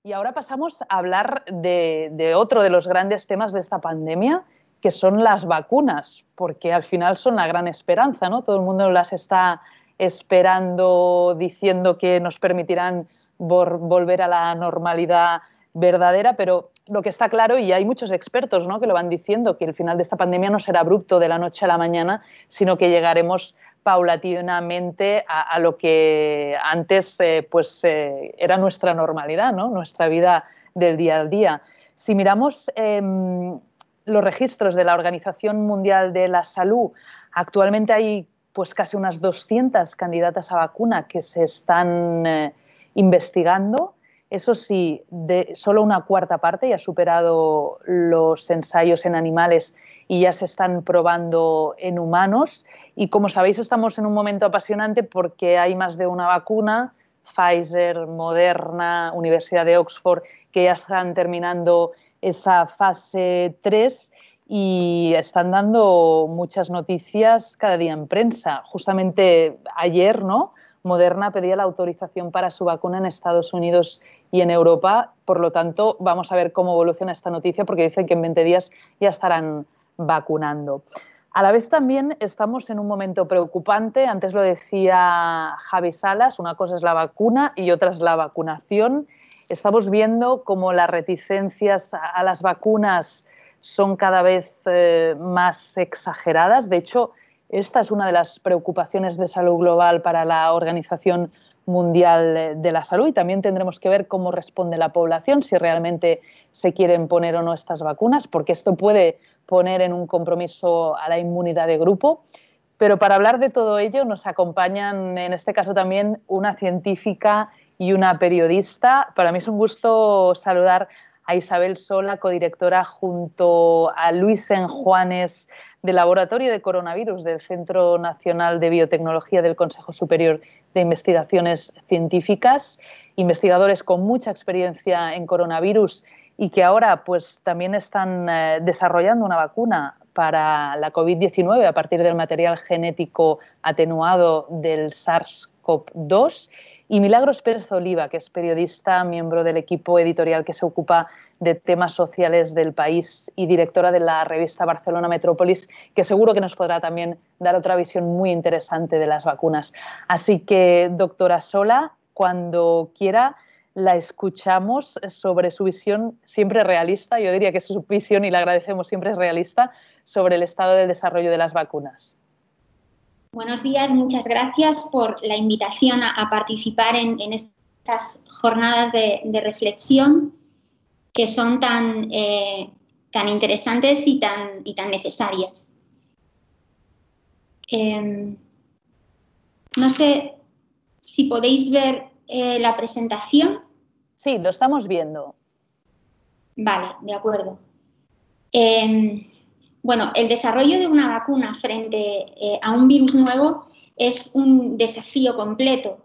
Y ahora pasamos a hablar de otro de los grandes temas de esta pandemia, que son las vacunas, porque al final son la gran esperanza, ¿no? Todo el mundo las está esperando, diciendo que nos permitirán volver a la normalidad verdadera, pero lo que está claro, y hay muchos expertos, ¿no?, que lo van diciendo, que el final de esta pandemia no será abrupto de la noche a la mañana, sino que llegaremos paulatinamente a lo que antes era nuestra normalidad, ¿no?, nuestra vida del día a día. Si miramos los registros de la Organización Mundial de la Salud, actualmente hay pues casi unas 200 candidatas a vacuna que se están investigando. Eso sí, solo una cuarta parte ya ha superado los ensayos en animales y ya se están probando en humanos. Y como sabéis, estamos en un momento apasionante porque hay más de una vacuna, Pfizer, Moderna, Universidad de Oxford, que ya están terminando esa fase 3 y están dando muchas noticias cada día en prensa. Justamente ayer, ¿no?, Moderna pedía la autorización para su vacuna en Estados Unidos y en Europa. Por lo tanto, vamos a ver cómo evoluciona esta noticia, porque dicen que en 20 días ya estarán vacunando. A la vez también estamos en un momento preocupante. Antes lo decía Javi Salas, una cosa es la vacuna y otra es la vacunación. Estamos viendo cómo las reticencias a las vacunas son cada vez más exageradas. De hecho, esta es una de las preocupaciones de salud global para la Organización Mundial de la Salud, y también tendremos que ver cómo responde la población, si realmente se quieren poner o no estas vacunas, porque esto puede poner en un compromiso a la inmunidad de grupo. Pero para hablar de todo ello nos acompañan, en este caso también, una científica y una periodista. Para mí es un gusto saludar a Isabel Sola, codirectora junto a Luis Senjuanes del Laboratorio de Coronavirus del Centro Nacional de Biotecnología del Consejo Superior de Investigaciones Científicas, investigadores con mucha experiencia en coronavirus y que ahora pues también están desarrollando una vacuna para la COVID-19 a partir del material genético atenuado del SARS-CoV-2, y Milagros Pérez Oliva, que es periodista, miembro del equipo editorial que se ocupa de temas sociales del país y directora de la revista Barcelona Metrópolis, que seguro que nos podrá también dar otra visión muy interesante de las vacunas. Así que, doctora Sola, cuando quiera, la escuchamos sobre su visión siempre realista, yo diría que su visión, y le agradecemos, siempre es realista, sobre el estado del desarrollo de las vacunas. Buenos días, muchas gracias por la invitación a participar en estas jornadas de reflexión que son tan interesantes y tan necesarias. No sé si podéis ver la presentación. Sí, lo estamos viendo. Vale, de acuerdo. Bueno, el desarrollo de una vacuna frente a un virus nuevo es un desafío completo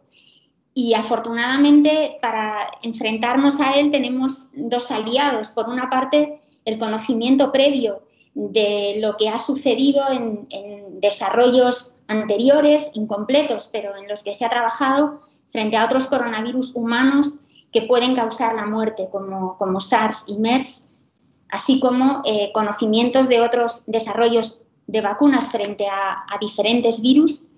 y afortunadamente para enfrentarnos a él tenemos dos aliados. Por una parte, el conocimiento previo de lo que ha sucedido en desarrollos anteriores, incompletos, pero en los que se ha trabajado frente a otros coronavirus humanos que pueden causar la muerte, como SARS y MERS, así como conocimientos de otros desarrollos de vacunas frente a diferentes virus,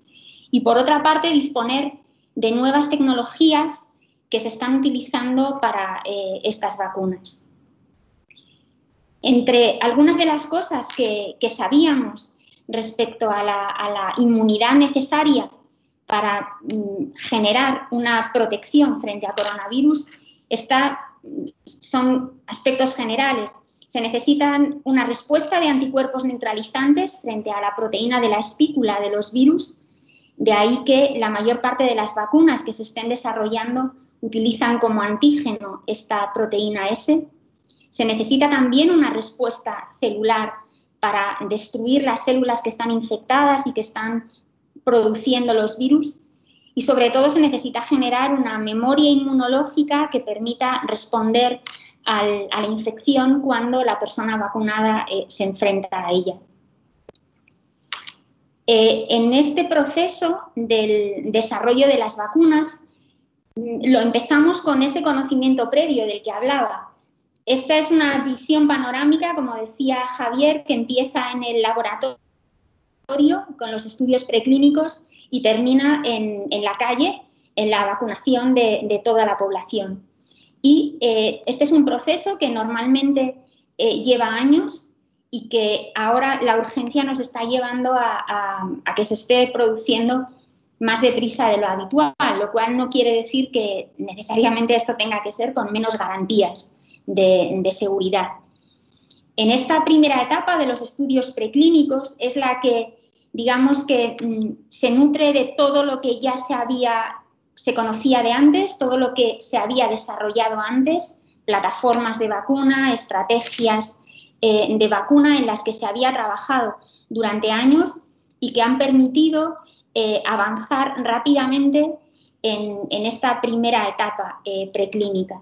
y por otra parte disponer de nuevas tecnologías que se están utilizando para estas vacunas. Entre algunas de las cosas que sabíamos respecto a la inmunidad necesaria para generar una protección frente a coronavirus son aspectos generales. Se necesitan una respuesta de anticuerpos neutralizantes frente a la proteína de la espícula de los virus. De ahí que la mayor parte de las vacunas que se estén desarrollando utilizan como antígeno esta proteína S. Se necesita también una respuesta celular para destruir las células que están infectadas y que están produciendo los virus. Y sobre todo se necesita generar una memoria inmunológica que permita responder a la infección cuando la persona vacunada se enfrenta a ella. En este proceso del desarrollo de las vacunas lo empezamos con este conocimiento previo del que hablaba. Esta es una visión panorámica, como decía Javier, que empieza en el laboratorio con los estudios preclínicos y termina en la calle, en la vacunación de toda la población. Y este es un proceso que normalmente lleva años y que ahora la urgencia nos está llevando a que se esté produciendo más deprisa de lo habitual, lo cual no quiere decir que necesariamente esto tenga que ser con menos garantías de seguridad. En esta primera etapa de los estudios preclínicos es la que, digamos que se nutre de todo lo que ya se conocía de antes, todo lo que se había desarrollado antes, plataformas de vacuna, estrategias de vacuna en las que se había trabajado durante años y que han permitido avanzar rápidamente en esta primera etapa preclínica.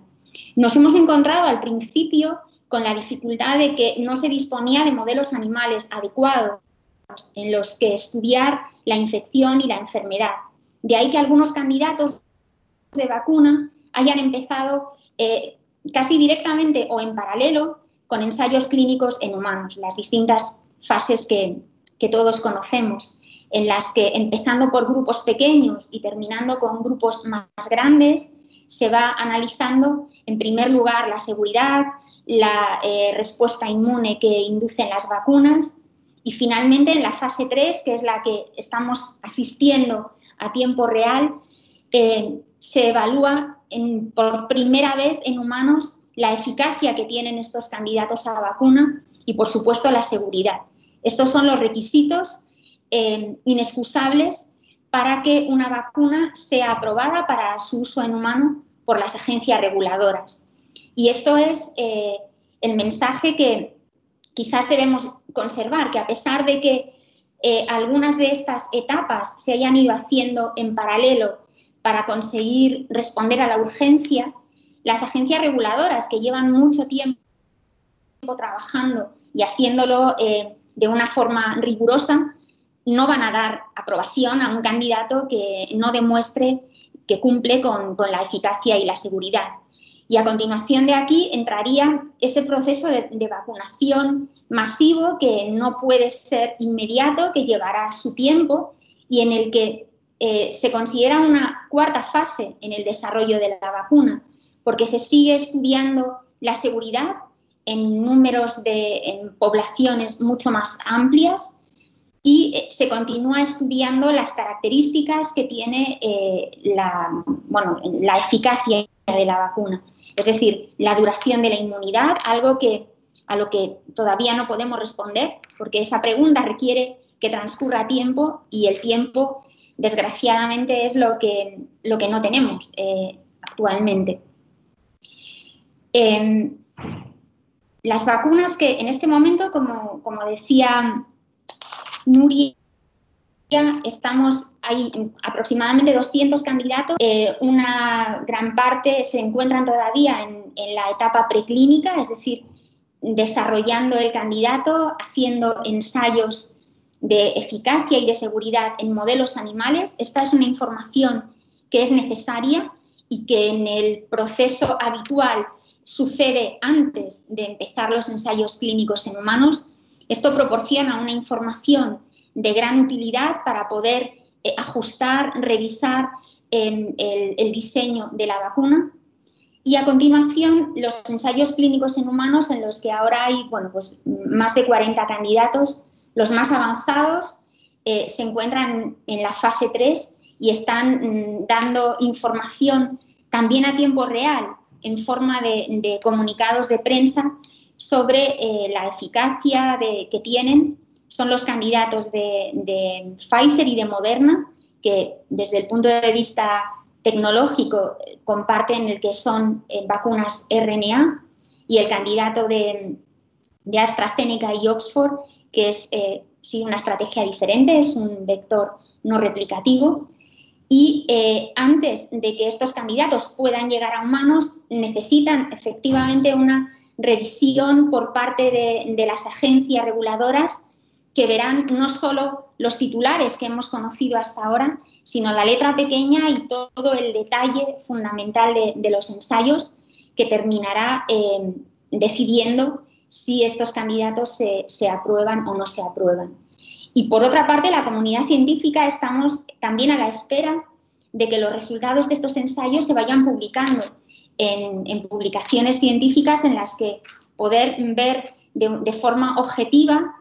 Nos hemos encontrado al principio con la dificultad de que no se disponía de modelos animales adecuados en los que estudiar la infección y la enfermedad. De ahí que algunos candidatos de vacuna hayan empezado casi directamente o en paralelo con ensayos clínicos en humanos, las distintas fases que todos conocemos, en las que empezando por grupos pequeños y terminando con grupos más grandes, se va analizando en primer lugar la seguridad, la respuesta inmune que inducen las vacunas y finalmente en la fase 3, que es la que estamos asistiendo a tiempo real, se evalúa por primera vez en humanos la eficacia que tienen estos candidatos a vacuna y por supuesto la seguridad. Estos son los requisitos inexcusables para que una vacuna sea aprobada para su uso en humano por las agencias reguladoras. Y esto es el mensaje que quizás debemos conservar, que a pesar de que algunas de estas etapas se hayan ido haciendo en paralelo para conseguir responder a la urgencia, las agencias reguladoras que llevan mucho tiempo trabajando y haciéndolo de una forma rigurosa, no van a dar aprobación a un candidato que no demuestre que cumple con la eficacia y la seguridad. Y a continuación de aquí entraría ese proceso de vacunación masivo que no puede ser inmediato, que llevará su tiempo y en el que se considera una cuarta fase en el desarrollo de la vacuna, porque se sigue estudiando la seguridad en números en poblaciones mucho más amplias y se continúa estudiando las características que tiene la eficacia de la vacuna. Es decir, la duración de la inmunidad, algo a lo que todavía no podemos responder, porque esa pregunta requiere que transcurra tiempo y el tiempo, desgraciadamente, es lo que no tenemos actualmente. Las vacunas que en este momento, como decía Nuria, hay aproximadamente 200 candidatos, una gran parte se encuentran todavía en la etapa preclínica, es decir, desarrollando el candidato, haciendo ensayos de eficacia y de seguridad en modelos animales. Esta es una información que es necesaria y que en el proceso habitual sucede antes de empezar los ensayos clínicos en humanos. Esto proporciona una información de gran utilidad para poder ajustar, revisar el diseño de la vacuna. Y a continuación, los ensayos clínicos en humanos, en los que ahora hay más de 40 candidatos. Los más avanzados se encuentran en la fase 3 y están dando información también a tiempo real, en forma de comunicados de prensa sobre la eficacia que tienen. Son los candidatos de Pfizer y de Moderna, que desde el punto de vista tecnológico comparten el que son vacunas RNA, y el candidato de AstraZeneca y Oxford, que es una estrategia diferente, es un vector no replicativo. Y antes de que estos candidatos puedan llegar a humanos, necesitan efectivamente una revisión por parte de las agencias reguladoras, que verán no solo los titulares que hemos conocido hasta ahora, sino la letra pequeña y todo el detalle fundamental de los ensayos que terminará decidiendo si estos candidatos se aprueban o no se aprueban. Y por otra parte, la comunidad científica estamos también a la espera de que los resultados de estos ensayos se vayan publicando en publicaciones científicas en las que poder ver de forma objetiva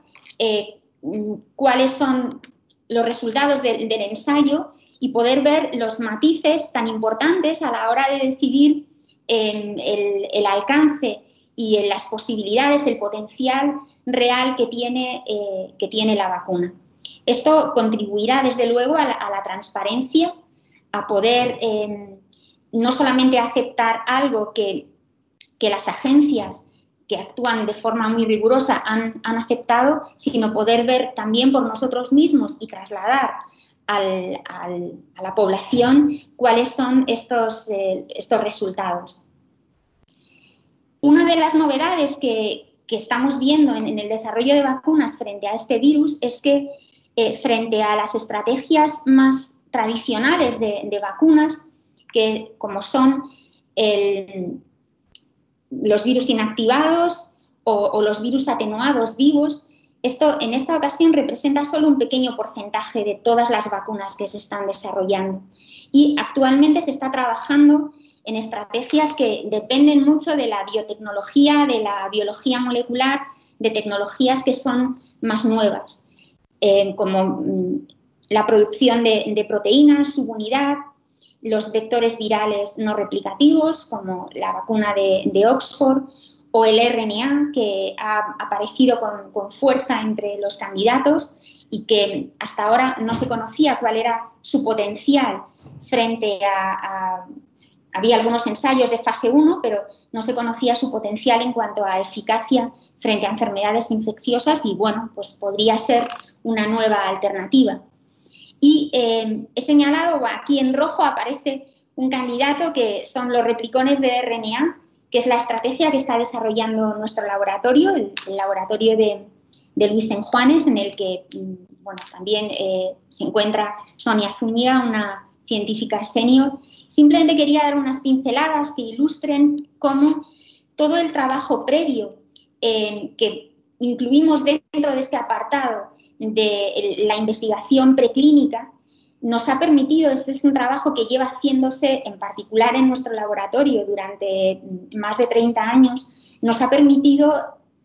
cuáles son los resultados del ensayo y poder ver los matices tan importantes a la hora de decidir el alcance y las posibilidades, el potencial real que tiene la vacuna. Esto contribuirá, desde luego, a la transparencia, a poder no solamente aceptar algo que las agencias que actúan de forma muy rigurosa han aceptado, sino poder ver también por nosotros mismos y trasladar a la población cuáles son estos resultados. Una de las novedades que estamos viendo en el desarrollo de vacunas frente a este virus es que frente a las estrategias más tradicionales de vacunas, que como son los virus inactivados o los virus atenuados vivos, esto en esta ocasión representa solo un pequeño porcentaje de todas las vacunas que se están desarrollando. Y actualmente se está trabajando en estrategias que dependen mucho de la biotecnología, de la biología molecular, de tecnologías que son más nuevas, como la producción de proteínas, subunidad, los vectores virales no replicativos, como la vacuna de Oxford, o el RNA, que ha aparecido con fuerza entre los candidatos y que hasta ahora no se conocía cuál era su potencial frente a había algunos ensayos de fase 1, pero no se conocía su potencial en cuanto a eficacia frente a enfermedades infecciosas y, bueno, pues podría ser una nueva alternativa. Y he señalado, aquí en rojo aparece un candidato que son los replicones de RNA, que es la estrategia que está desarrollando nuestro laboratorio, el laboratorio de Luis Enjuanes, en el que bueno, también se encuentra Sonia Zúñiga, una científica senior. Simplemente quería dar unas pinceladas que ilustren cómo todo el trabajo previo que incluimos dentro de este apartado de la investigación preclínica nos ha permitido, este es un trabajo que lleva haciéndose en particular en nuestro laboratorio durante más de 30 años, nos ha permitido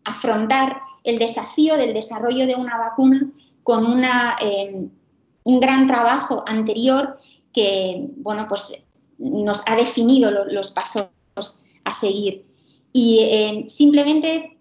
afrontar el desafío del desarrollo de una vacuna con un gran trabajo anterior que, bueno, pues nos ha definido los pasos a seguir. Y simplemente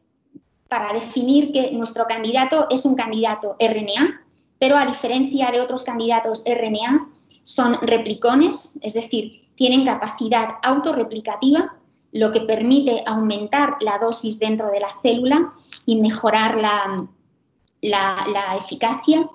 para definir que nuestro candidato es un candidato RNA, pero a diferencia de otros candidatos RNA, son replicones, es decir, tienen capacidad autorreplicativa, lo que permite aumentar la dosis dentro de la célula y mejorar la eficacia.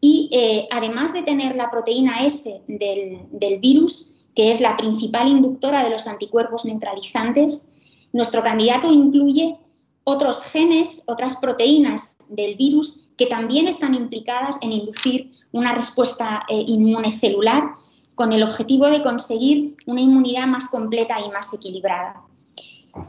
Y además de tener la proteína S del virus, que es la principal inductora de los anticuerpos neutralizantes, nuestro candidato incluye otros genes, otras proteínas del virus que también están implicadas en inducir una respuesta inmune celular con el objetivo de conseguir una inmunidad más completa y más equilibrada.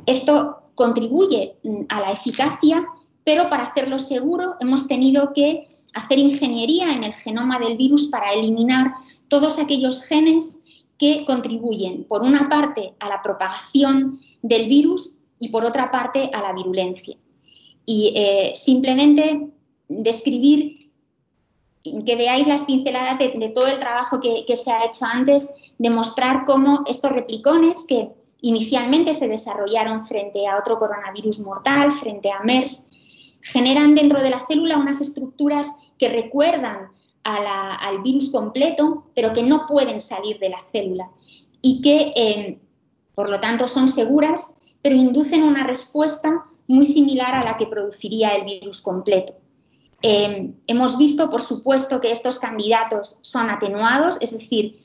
Esto contribuye a la eficacia, pero para hacerlo seguro hemos tenido que hacer ingeniería en el genoma del virus para eliminar todos aquellos genes que contribuyen, por una parte, a la propagación del virus y, por otra parte, a la virulencia. Y simplemente describir, que veáis las pinceladas de todo el trabajo que se ha hecho antes, demostrar cómo estos replicones que inicialmente se desarrollaron frente a otro coronavirus mortal, frente a MERS, generan dentro de la célula unas estructuras que recuerdan al virus completo, pero que no pueden salir de la célula y que, por lo tanto, son seguras, pero inducen una respuesta muy similar a la que produciría el virus completo. Hemos visto, por supuesto, que estos candidatos son atenuados, es decir,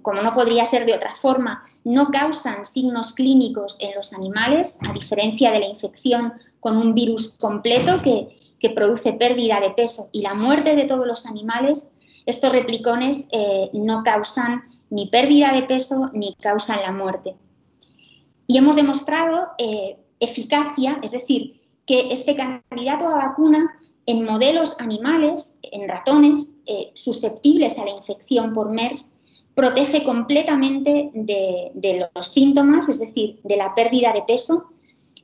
como no podría ser de otra forma, no causan signos clínicos en los animales, a diferencia de la infección con un virus completo que que produce pérdida de peso y la muerte de todos los animales, estos replicones no causan ni pérdida de peso ni causan la muerte. Y hemos demostrado eficacia, es decir, que este candidato a vacuna en modelos animales, en ratones susceptibles a la infección por MERS, protege completamente de los síntomas, es decir, de la pérdida de peso,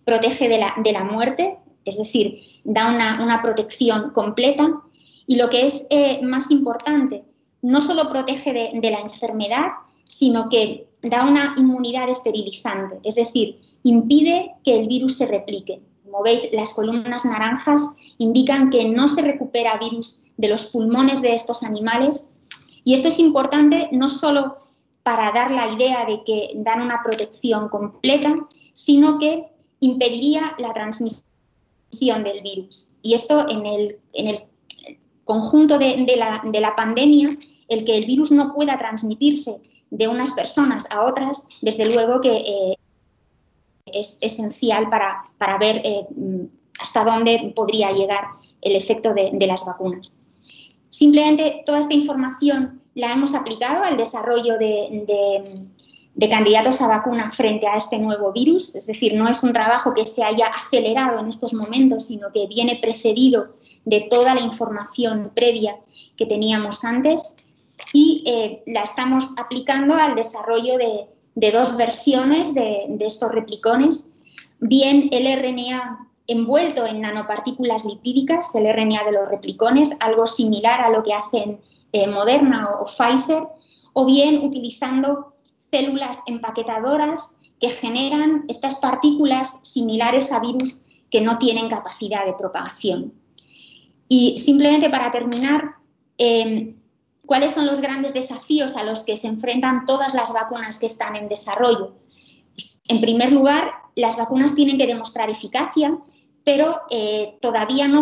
protege de la muerte, es decir, da una protección completa. Y lo que es más importante, no solo protege de la enfermedad, sino que da una inmunidad esterilizante, es decir, impide que el virus se replique. Como veis, las columnas naranjas indican que no se recupera virus de los pulmones de estos animales. Y esto es importante no solo para dar la idea de que dan una protección completa, sino que impediría la transmisión del virus. Y esto en el conjunto de la pandemia, el que el virus no pueda transmitirse de unas personas a otras, desde luego que es esencial para ver hasta dónde podría llegar el efecto de las vacunas. Simplemente toda esta información la hemos aplicado al desarrollo de candidatos a vacuna frente a este nuevo virus, es decir, no es un trabajo que se haya acelerado en estos momentos, sino que viene precedido de toda la información previa que teníamos antes y la estamos aplicando al desarrollo de dos versiones de estos replicones, bien el RNA envuelto en nanopartículas lipídicas, el RNA de los replicones, algo similar a lo que hacen Moderna o Pfizer, o bien utilizando células empaquetadoras que generan estas partículas similares a virus que no tienen capacidad de propagación. Y simplemente para terminar, ¿cuáles son los grandes desafíos a los que se enfrentan todas las vacunas que están en desarrollo? En primer lugar, las vacunas tienen que demostrar eficacia, pero todavía no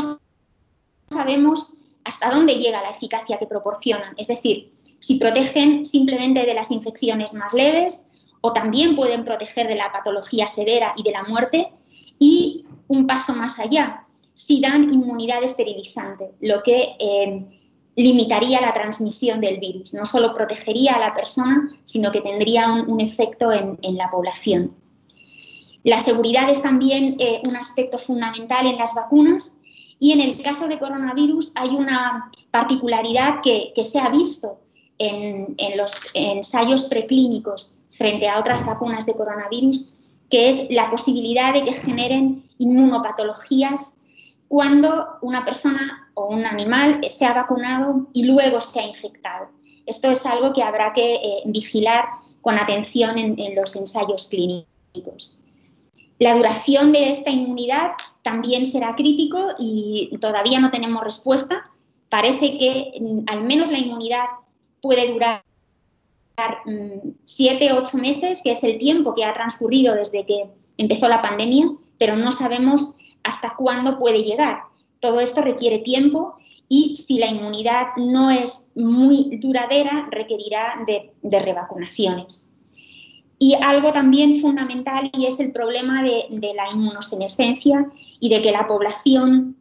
sabemos hasta dónde llega la eficacia que proporcionan. Es decir, si protegen simplemente de las infecciones más leves o también pueden proteger de la patología severa y de la muerte. Y un paso más allá, si dan inmunidad esterilizante, lo que limitaría la transmisión del virus. No solo protegería a la persona, sino que tendría un efecto en la población. La seguridad es también un aspecto fundamental en las vacunas y en el caso de coronavirus hay una particularidad que se ha visto en los ensayos preclínicos frente a otras vacunas de coronavirus, que es la posibilidad de que generen inmunopatologías cuando una persona o un animal se ha vacunado y luego se ha infectado. Esto es algo que habrá que vigilar con atención en los ensayos clínicos. La duración de esta inmunidad también será crítico y todavía no tenemos respuesta. Parece que al menos la inmunidad puede durar 7 o 8 meses, que es el tiempo que ha transcurrido desde que empezó la pandemia, pero no sabemos hasta cuándo puede llegar. Todo esto requiere tiempo y si la inmunidad no es muy duradera, requerirá de revacunaciones. Y algo también fundamental y es el problema de la inmunosenescencia y de que la población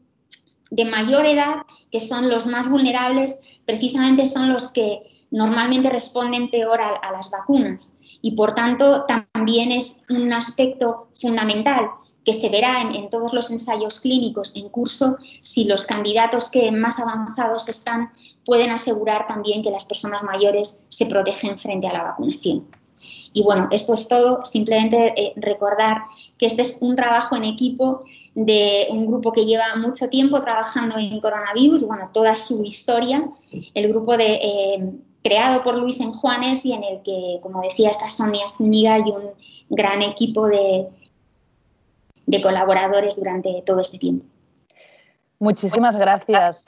de mayor edad, que son los más vulnerables, precisamente son los que normalmente responden peor a las vacunas. Y por tanto también es un aspecto fundamental que se verá en todos los ensayos clínicos en curso si los candidatos que más avanzados están pueden asegurar también que las personas mayores se protegen frente a la vacunación. Y bueno, esto es todo. Simplemente recordar que este es un trabajo en equipo de un grupo que lleva mucho tiempo trabajando en coronavirus, bueno, toda su historia, el grupo creado por Luis Enjuanes y en el que, como decía, está Sonia Zúñiga y un gran equipo de colaboradores durante todo este tiempo. Muchísimas gracias,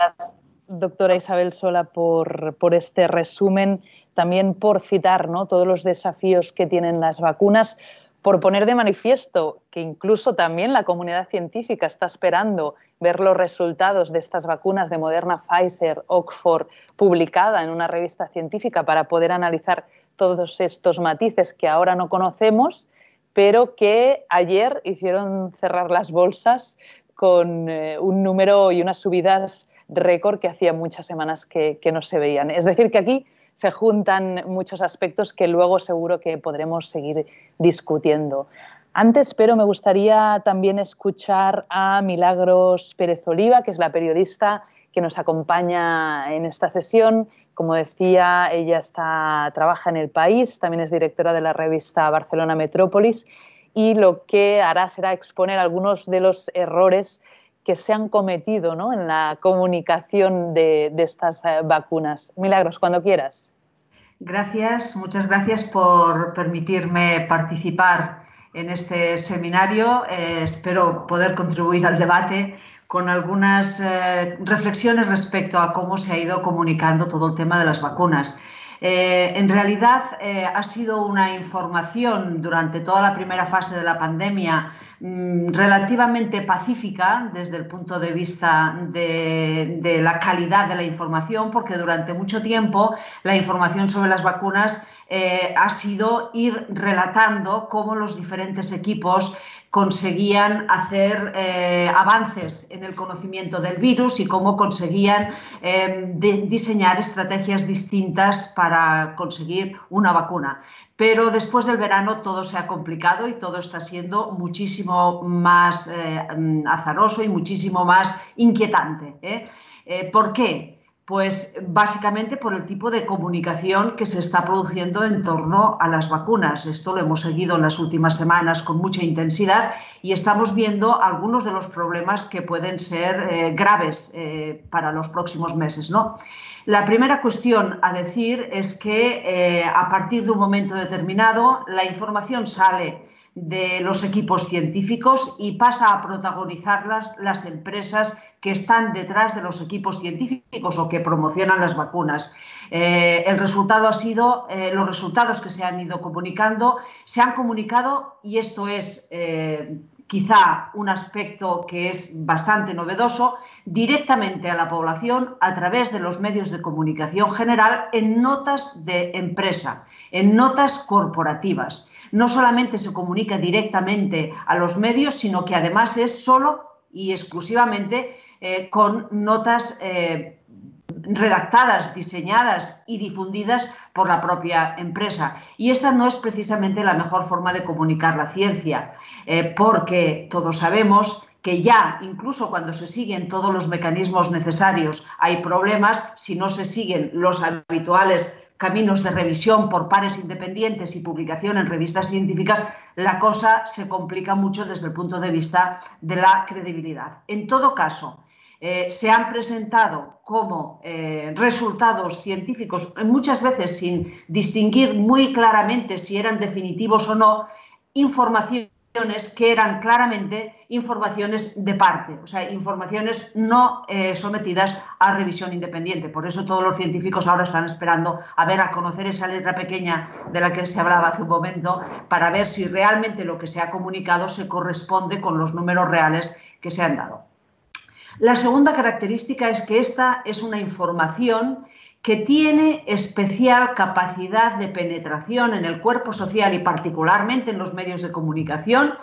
doctora Isabel Sola, por este resumen, también por citar, ¿no?, todos los desafíos que tienen las vacunas, por poner de manifiesto que incluso también la comunidad científica está esperando ver los resultados de estas vacunas de Moderna, Pfizer, Oxford, publicada en una revista científica para poder analizar todos estos matices que ahora no conocemos, pero que ayer hicieron cerrar las bolsas con un número y unas subidas récord que hacía muchas semanas que no se veían. Es decir, que aquí se juntan muchos aspectos que luego seguro que podremos seguir discutiendo. Antes, pero me gustaría también escuchar a Milagros Pérez Oliva, que es la periodista que nos acompaña en esta sesión. Como decía, ella trabaja en El País, también es directora de la revista Barcelona Metrópolis, y lo que hará será exponer algunos de los errores que se han cometido, ¿no?, en la comunicación de estas vacunas. Milagros, cuando quieras. Gracias, muchas gracias por permitirme participar en este seminario. Espero poder contribuir al debate con algunas reflexiones respecto a cómo se ha ido comunicando todo el tema de las vacunas. En realidad ha sido una información durante toda la primera fase de la pandemia relativamente pacífica desde el punto de vista de la calidad de la información, porque durante mucho tiempo la información sobre las vacunas ha sido ir relatando cómo los diferentes equipos conseguían hacer avances en el conocimiento del virus y cómo conseguían diseñar estrategias distintas para conseguir una vacuna. Pero después del verano todo se ha complicado y todo está siendo muchísimo más azaroso y muchísimo más inquietante. ¿Por qué? Pues básicamente por el tipo de comunicación que se está produciendo en torno a las vacunas. Esto lo hemos seguido en las últimas semanas con mucha intensidad y estamos viendo algunos de los problemas que pueden ser graves para los próximos meses, ¿no? La primera cuestión a decir es que a partir de un momento determinado la información sale de los equipos científicos y pasa a protagonizarlas las empresas que están detrás de los equipos científicos o que promocionan las vacunas. El resultado ha sido, los resultados que se han ido comunicando, se han comunicado, y esto es quizá un aspecto que es bastante novedoso, directamente a la población a través de los medios de comunicación general en notas de empresa, en notas corporativas. No solamente se comunica directamente a los medios, sino que además es solo y exclusivamente con notas redactadas, diseñadas y difundidas por la propia empresa. Y esta no es precisamente la mejor forma de comunicar la ciencia, porque todos sabemos que ya, incluso cuando se siguen todos los mecanismos necesarios, hay problemas si no se siguen los habituales caminos de revisión por pares independientes y publicación en revistas científicas, la cosa se complica mucho desde el punto de vista de la credibilidad. En todo caso, se han presentado como resultados científicos, muchas veces sin distinguir muy claramente si eran definitivos o no, informaciones que eran claramente informaciones de parte, o sea, informaciones no sometidas a revisión independiente. Por eso todos los científicos ahora están esperando a conocer esa letra pequeña de la que se hablaba hace un momento, para ver si realmente lo que se ha comunicado se corresponde con los números reales que se han dado. La segunda característica es que esta es una información que tiene especial capacidad de penetración en el cuerpo social y particularmente en los medios de comunicación,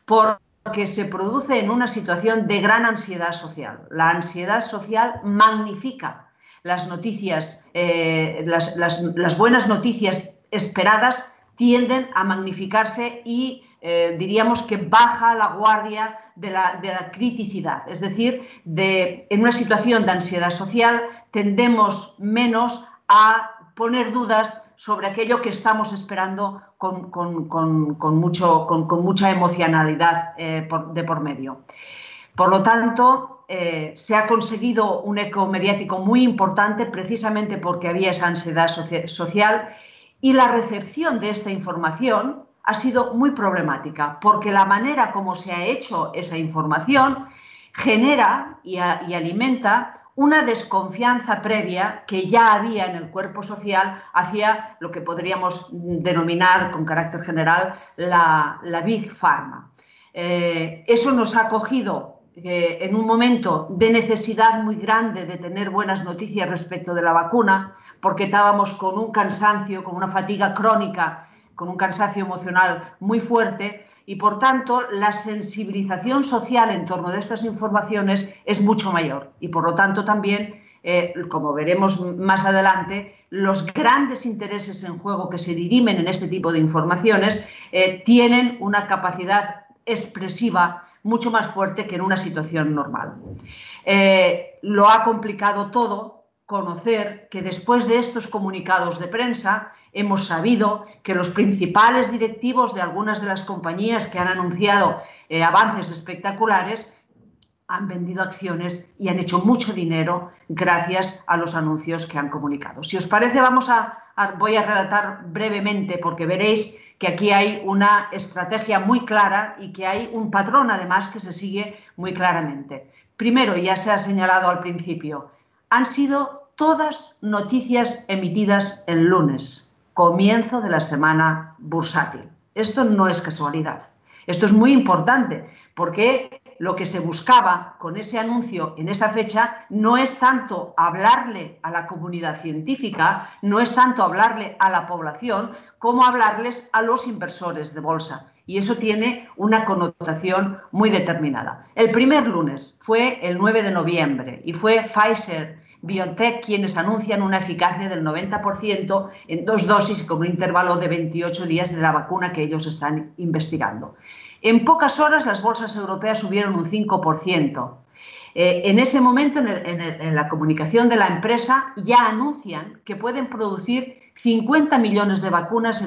porque se produce en una situación de gran ansiedad social. La ansiedad social magnifica las noticias, las buenas noticias esperadas tienden a magnificarse y diríamos que baja la guardia de la criticidad. Es decir, en una situación de ansiedad social tendemos menos a poner dudas sobre aquello que estamos esperando con mucha emocionalidad de por medio. Por lo tanto, se ha conseguido un eco mediático muy importante precisamente porque había esa ansiedad social, y la recepción de esta información ha sido muy problemática, porque la manera como se ha hecho esa información genera y alimenta una desconfianza previa que ya había en el cuerpo social hacia lo que podríamos denominar con carácter general la Big Pharma. Eso nos ha cogido en un momento de necesidad muy grande de tener buenas noticias respecto de la vacuna, porque estábamos con un cansancio, con una fatiga crónica con un cansancio emocional muy fuerte y, por tanto, la sensibilización social en torno de estas informaciones es mucho mayor y, por lo tanto, también, como veremos más adelante, los grandes intereses en juego que se dirimen en este tipo de informaciones tienen una capacidad expresiva mucho más fuerte que en una situación normal. Lo ha complicado todo conocer que después de estos comunicados de prensa hemos sabido que los principales directivos de algunas de las compañías que han anunciado avances espectaculares han vendido acciones y han hecho mucho dinero gracias a los anuncios que han comunicado. Si os parece, voy a relatar brevemente, porque veréis que aquí hay una estrategia muy clara y que hay un patrón, además, que se sigue muy claramente. Primero, ya se ha señalado al principio, han sido todas noticias emitidas el lunes, comienzo de la semana bursátil. Esto no es casualidad. Esto es muy importante porque lo que se buscaba con ese anuncio en esa fecha no es tanto hablarle a la comunidad científica, no es tanto hablarle a la población, como hablarles a los inversores de bolsa. Y eso tiene una connotación muy determinada. El primer lunes fue el 9 de noviembre y fue Pfizer BioNTech quienes anuncian una eficacia del 90% en 2 dosis con un intervalo de 28 días de la vacuna que ellos están investigando. En pocas horas las bolsas europeas subieron un 5%. En ese momento, en la comunicación de la empresa, ya anuncian que pueden producir 50 millones de vacunas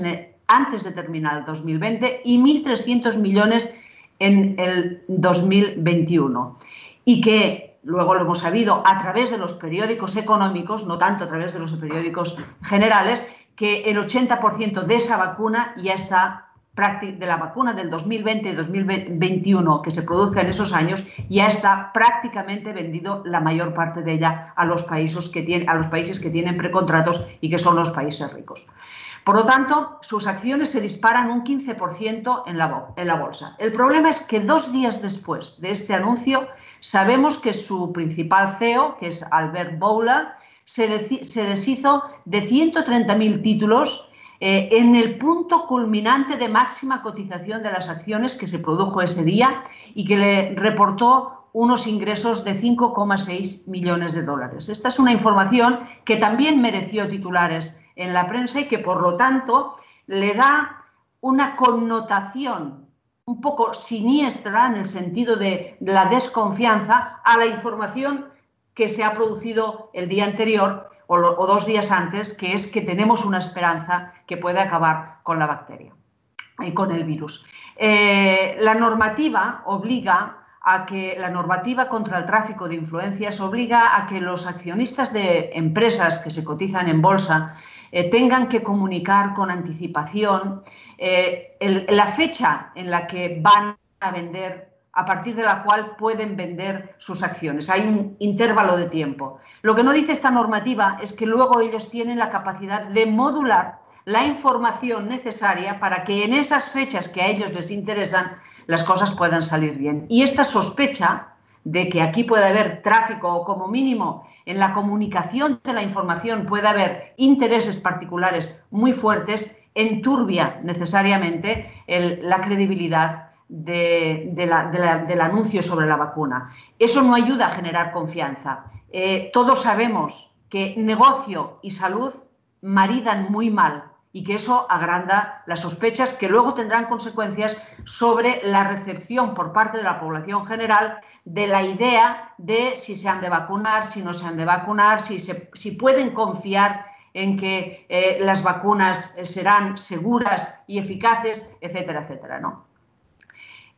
antes de terminar el 2020 y 1.300 millones en el 2021. Y que luego lo hemos sabido a través de los periódicos económicos, no tanto a través de los periódicos generales, que el 80% de esa vacuna ya está, de la vacuna del 2020 y 2021 que se produzca en esos años, ya está prácticamente vendido la mayor parte de ella a los países que tienen precontratos y que son los países ricos. Por lo tanto, sus acciones se disparan un 15% en la bolsa. El problema es que 2 días después de este anuncio, sabemos que su principal CEO, que es Albert Bourla, se deshizo de 130.000 títulos en el punto culminante de máxima cotización de las acciones que se produjo ese día y que le reportó unos ingresos de 5,6 millones de dólares. Esta es una información que también mereció titulares en la prensa y que, por lo tanto, le da una connotación un poco siniestra en el sentido de la desconfianza a la información que se ha producido el día anterior o 2 días antes, que es que tenemos una esperanza que puede acabar con la bacteria y con el virus. La normativa contra el tráfico de influencias obliga a que los accionistas de empresas que se cotizan en bolsa tengan que comunicar con anticipación la fecha en la que van a vender, a partir de la cual pueden vender sus acciones. Hay un intervalo de tiempo. Lo que no dice esta normativa es que luego ellos tienen la capacidad de modular la información necesaria para que en esas fechas que a ellos les interesan las cosas puedan salir bien. Y esta sospecha de que aquí puede haber tráfico o, como mínimo, en la comunicación de la información puede haber intereses particulares muy fuertes, enturbia necesariamente la credibilidad del anuncio sobre la vacuna. Eso no ayuda a generar confianza. Todos sabemos que negocio y salud maridan muy mal y que eso agranda las sospechas que luego tendrán consecuencias sobre la recepción por parte de la población general de la idea de si se han de vacunar, si no se han de vacunar, si pueden confiar en que las vacunas serán seguras y eficaces, etcétera, etcétera, ¿no?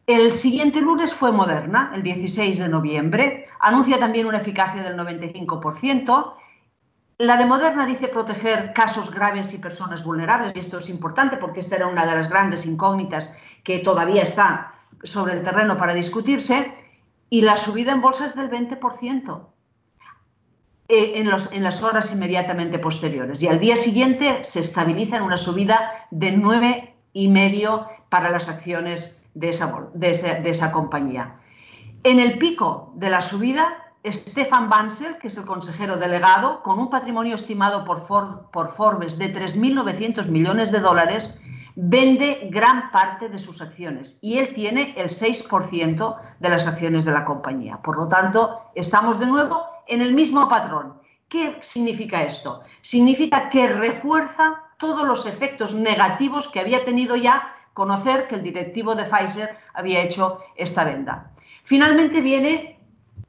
El siguiente lunes fue Moderna, el 16 de noviembre. Anuncia también una eficacia del 95%. La de Moderna dice proteger casos graves y personas vulnerables, y esto es importante porque esta era una de las grandes incógnitas que todavía está sobre el terreno para discutirse, y la subida en bolsa es del 20% en las horas inmediatamente posteriores. Y al día siguiente se estabiliza en una subida de 9,5% para las acciones de esa compañía. En el pico de la subida, Stefan Bancel, que es el consejero delegado, con un patrimonio estimado por Forbes de 3.900 millones de dólares, vende gran parte de sus acciones y él tiene el 6% de las acciones de la compañía. Por lo tanto, estamos de nuevo en el mismo patrón. ¿Qué significa esto? Significa que refuerza todos los efectos negativos que había tenido ya conocer que el directivo de Pfizer había hecho esta venta. Finalmente viene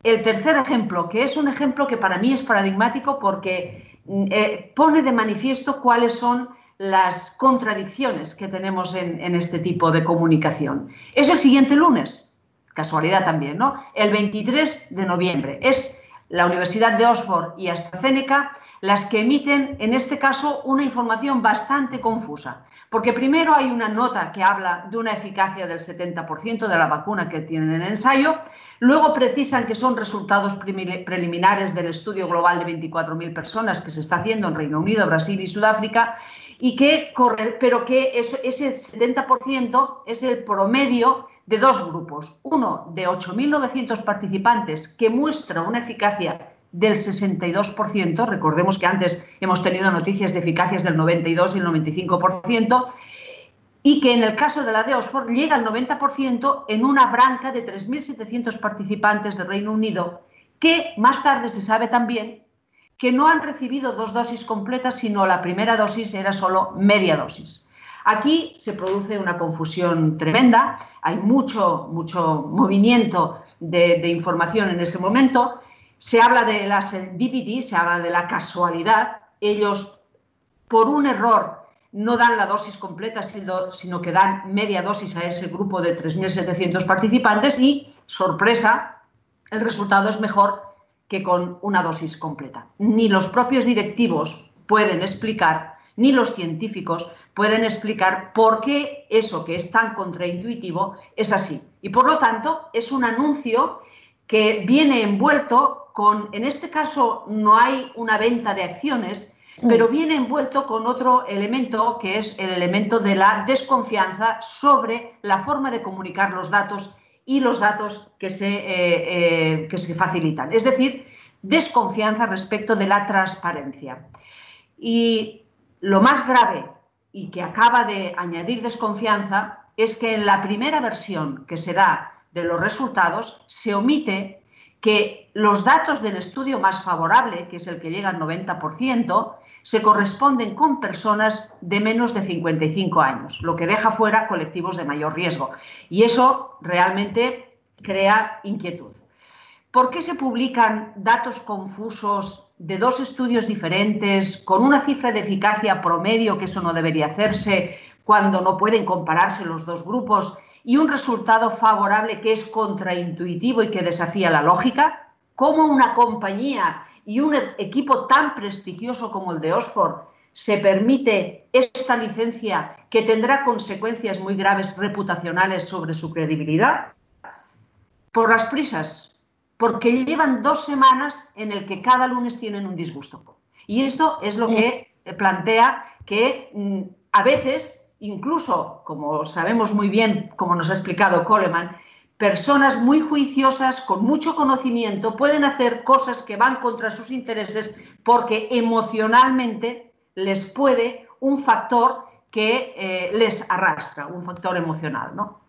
el tercer ejemplo, que es un ejemplo que para mí es paradigmático porque pone de manifiesto cuáles son las contradicciones que tenemos en este tipo de comunicación. Es el siguiente lunes, casualidad también, ¿no? El 23 de noviembre. Es la Universidad de Oxford y AstraZeneca las que emiten, en este caso, una información bastante confusa. Porque primero hay una nota que habla de una eficacia del 70% de la vacuna que tienen en ensayo, luego precisan que son resultados preliminares del estudio global de 24.000 personas que se está haciendo en Reino Unido, Brasil y Sudáfrica, pero que ese 70% es el promedio de dos grupos, uno de 8.900 participantes que muestra una eficacia del 62%, recordemos que antes hemos tenido noticias de eficacias del 92 y el 95%, y que en el caso de la de Oxford llega al 90% en una branca de 3.700 participantes del Reino Unido, que más tarde se sabe también que no han recibido 2 dosis completas, sino la primera dosis era solo media dosis. Aquí se produce una confusión tremenda, hay mucho movimiento de información en ese momento. Se habla de la serendipity, se habla de la casualidad. Ellos, por un error, no dan la dosis completa, sino que dan media dosis a ese grupo de 3.700 participantes y, sorpresa, el resultado es mejor que con una dosis completa. Ni los propios directivos pueden explicar, ni los científicos pueden explicar por qué eso que es tan contraintuitivo es así. Y, por lo tanto, es un anuncio que viene envuelto con, en este caso no hay una venta de acciones, pero viene envuelto con otro elemento que es el elemento de la desconfianza sobre la forma de comunicar los datos y los datos que se facilitan. Es decir, desconfianza respecto de la transparencia. Y lo más grave y que acaba de añadir desconfianza es que en la primera versión que se da de los resultados se omite que los datos del estudio más favorable, que es el que llega al 90%, se corresponden con personas de menos de 55 años, lo que deja fuera colectivos de mayor riesgo. Y eso realmente crea inquietud. ¿Por qué se publican datos confusos de 2 estudios diferentes con una cifra de eficacia promedio, que eso no debería hacerse, cuando no pueden compararse los 2 grupos, y un resultado favorable que es contraintuitivo y que desafía la lógica? ¿Cómo una compañía y un equipo tan prestigioso como el de Oxford se permite esta licencia que tendrá consecuencias muy graves reputacionales sobre su credibilidad? Por las prisas, porque llevan 2 semanas en el que cada lunes tienen un disgusto. Y esto es lo que plantea que a veces, incluso, como sabemos muy bien, como nos ha explicado Coleman, personas muy juiciosas, con mucho conocimiento, pueden hacer cosas que van contra sus intereses porque emocionalmente les puede un factor que les arrastra, un factor emocional, ¿no?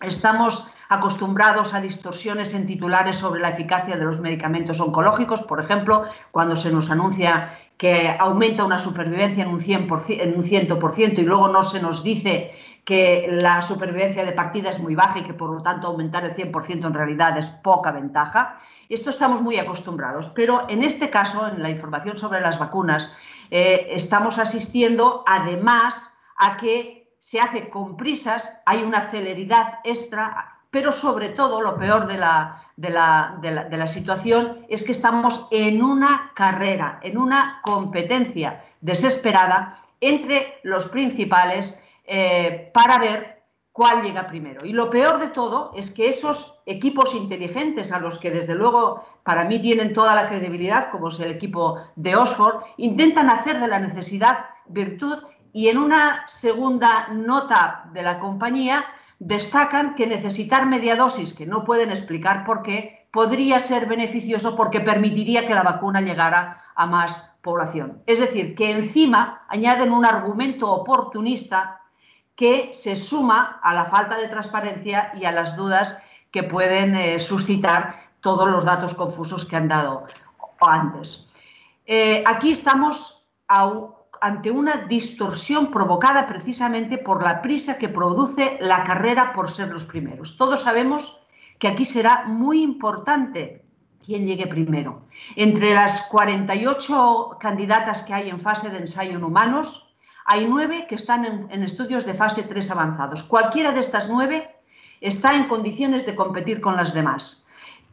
Estamos acostumbrados a distorsiones en titulares sobre la eficacia de los medicamentos oncológicos, por ejemplo, cuando se nos anuncia que aumenta una supervivencia en un 100% y luego no se nos dice que la supervivencia de partida es muy baja y que por lo tanto aumentar el 100% en realidad es poca ventaja. Esto estamos muy acostumbrados, pero en este caso, en la información sobre las vacunas, estamos asistiendo además a que se hace con prisas, hay una celeridad extra, pero sobre todo lo peor de la situación es que estamos en una carrera, en una competencia desesperada entre los principales para ver cuál llega primero. Y lo peor de todo es que esos equipos inteligentes, a los que desde luego para mí tienen toda la credibilidad, como es el equipo de Oxford, intentan hacer de la necesidad virtud y en una segunda nota de la compañía destacan que necesitar media dosis, que no pueden explicar por qué, podría ser beneficioso porque permitiría que la vacuna llegara a más población. Es decir, que encima añaden un argumento oportunista que se suma a la falta de transparencia y a las dudas que pueden suscitar todos los datos confusos que han dado antes. Aquí estamos ante una distorsión provocada precisamente por la prisa que produce la carrera por ser los primeros. Todos sabemos que aquí será muy importante quién llegue primero. Entre las 48 candidatas que hay en fase de ensayo en humanos, hay 9 que están en estudios de fase 3 avanzados. Cualquiera de estas 9 está en condiciones de competir con las demás.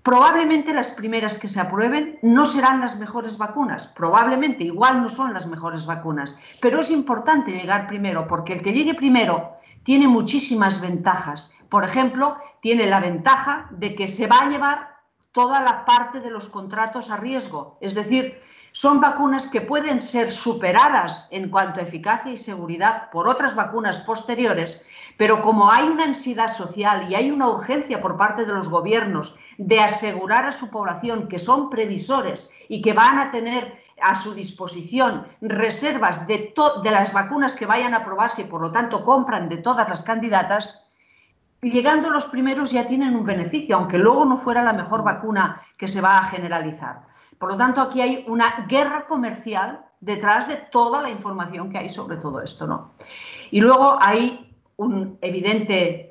Probablemente las primeras que se aprueben no serán las mejores vacunas, probablemente igual no son las mejores vacunas, pero es importante llegar primero porque el que llegue primero tiene muchísimas ventajas. Por ejemplo, tiene la ventaja de que se va a llevar toda la parte de los contratos a riesgo, es decir, son vacunas que pueden ser superadas en cuanto a eficacia y seguridad por otras vacunas posteriores, pero como hay una ansiedad social y hay una urgencia por parte de los gobiernos de asegurar a su población que son previsores y que van a tener a su disposición reservas de las vacunas que vayan a aprobarse y por lo tanto compran de todas las candidatas, llegando los primeros ya tienen un beneficio, aunque luego no fuera la mejor vacuna que se va a generalizar. Por lo tanto, aquí hay una guerra comercial detrás de toda la información que hay sobre todo esto, ¿no? Y luego hay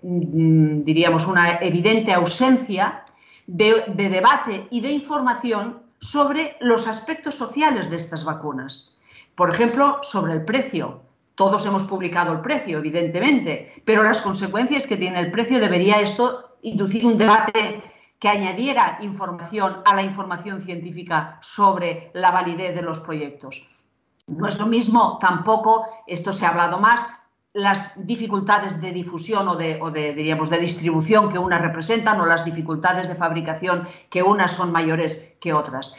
diríamos, una evidente ausencia de debate y de información sobre los aspectos sociales de estas vacunas. Por ejemplo, sobre el precio. Todos hemos publicado el precio, evidentemente, pero las consecuencias que tiene el precio debería esto inducir un debate que añadiera información a la información científica sobre la validez de los proyectos. No es lo mismo tampoco, esto se ha hablado más, las dificultades de difusión diríamos, de distribución que unas representan o las dificultades de fabricación que unas son mayores que otras.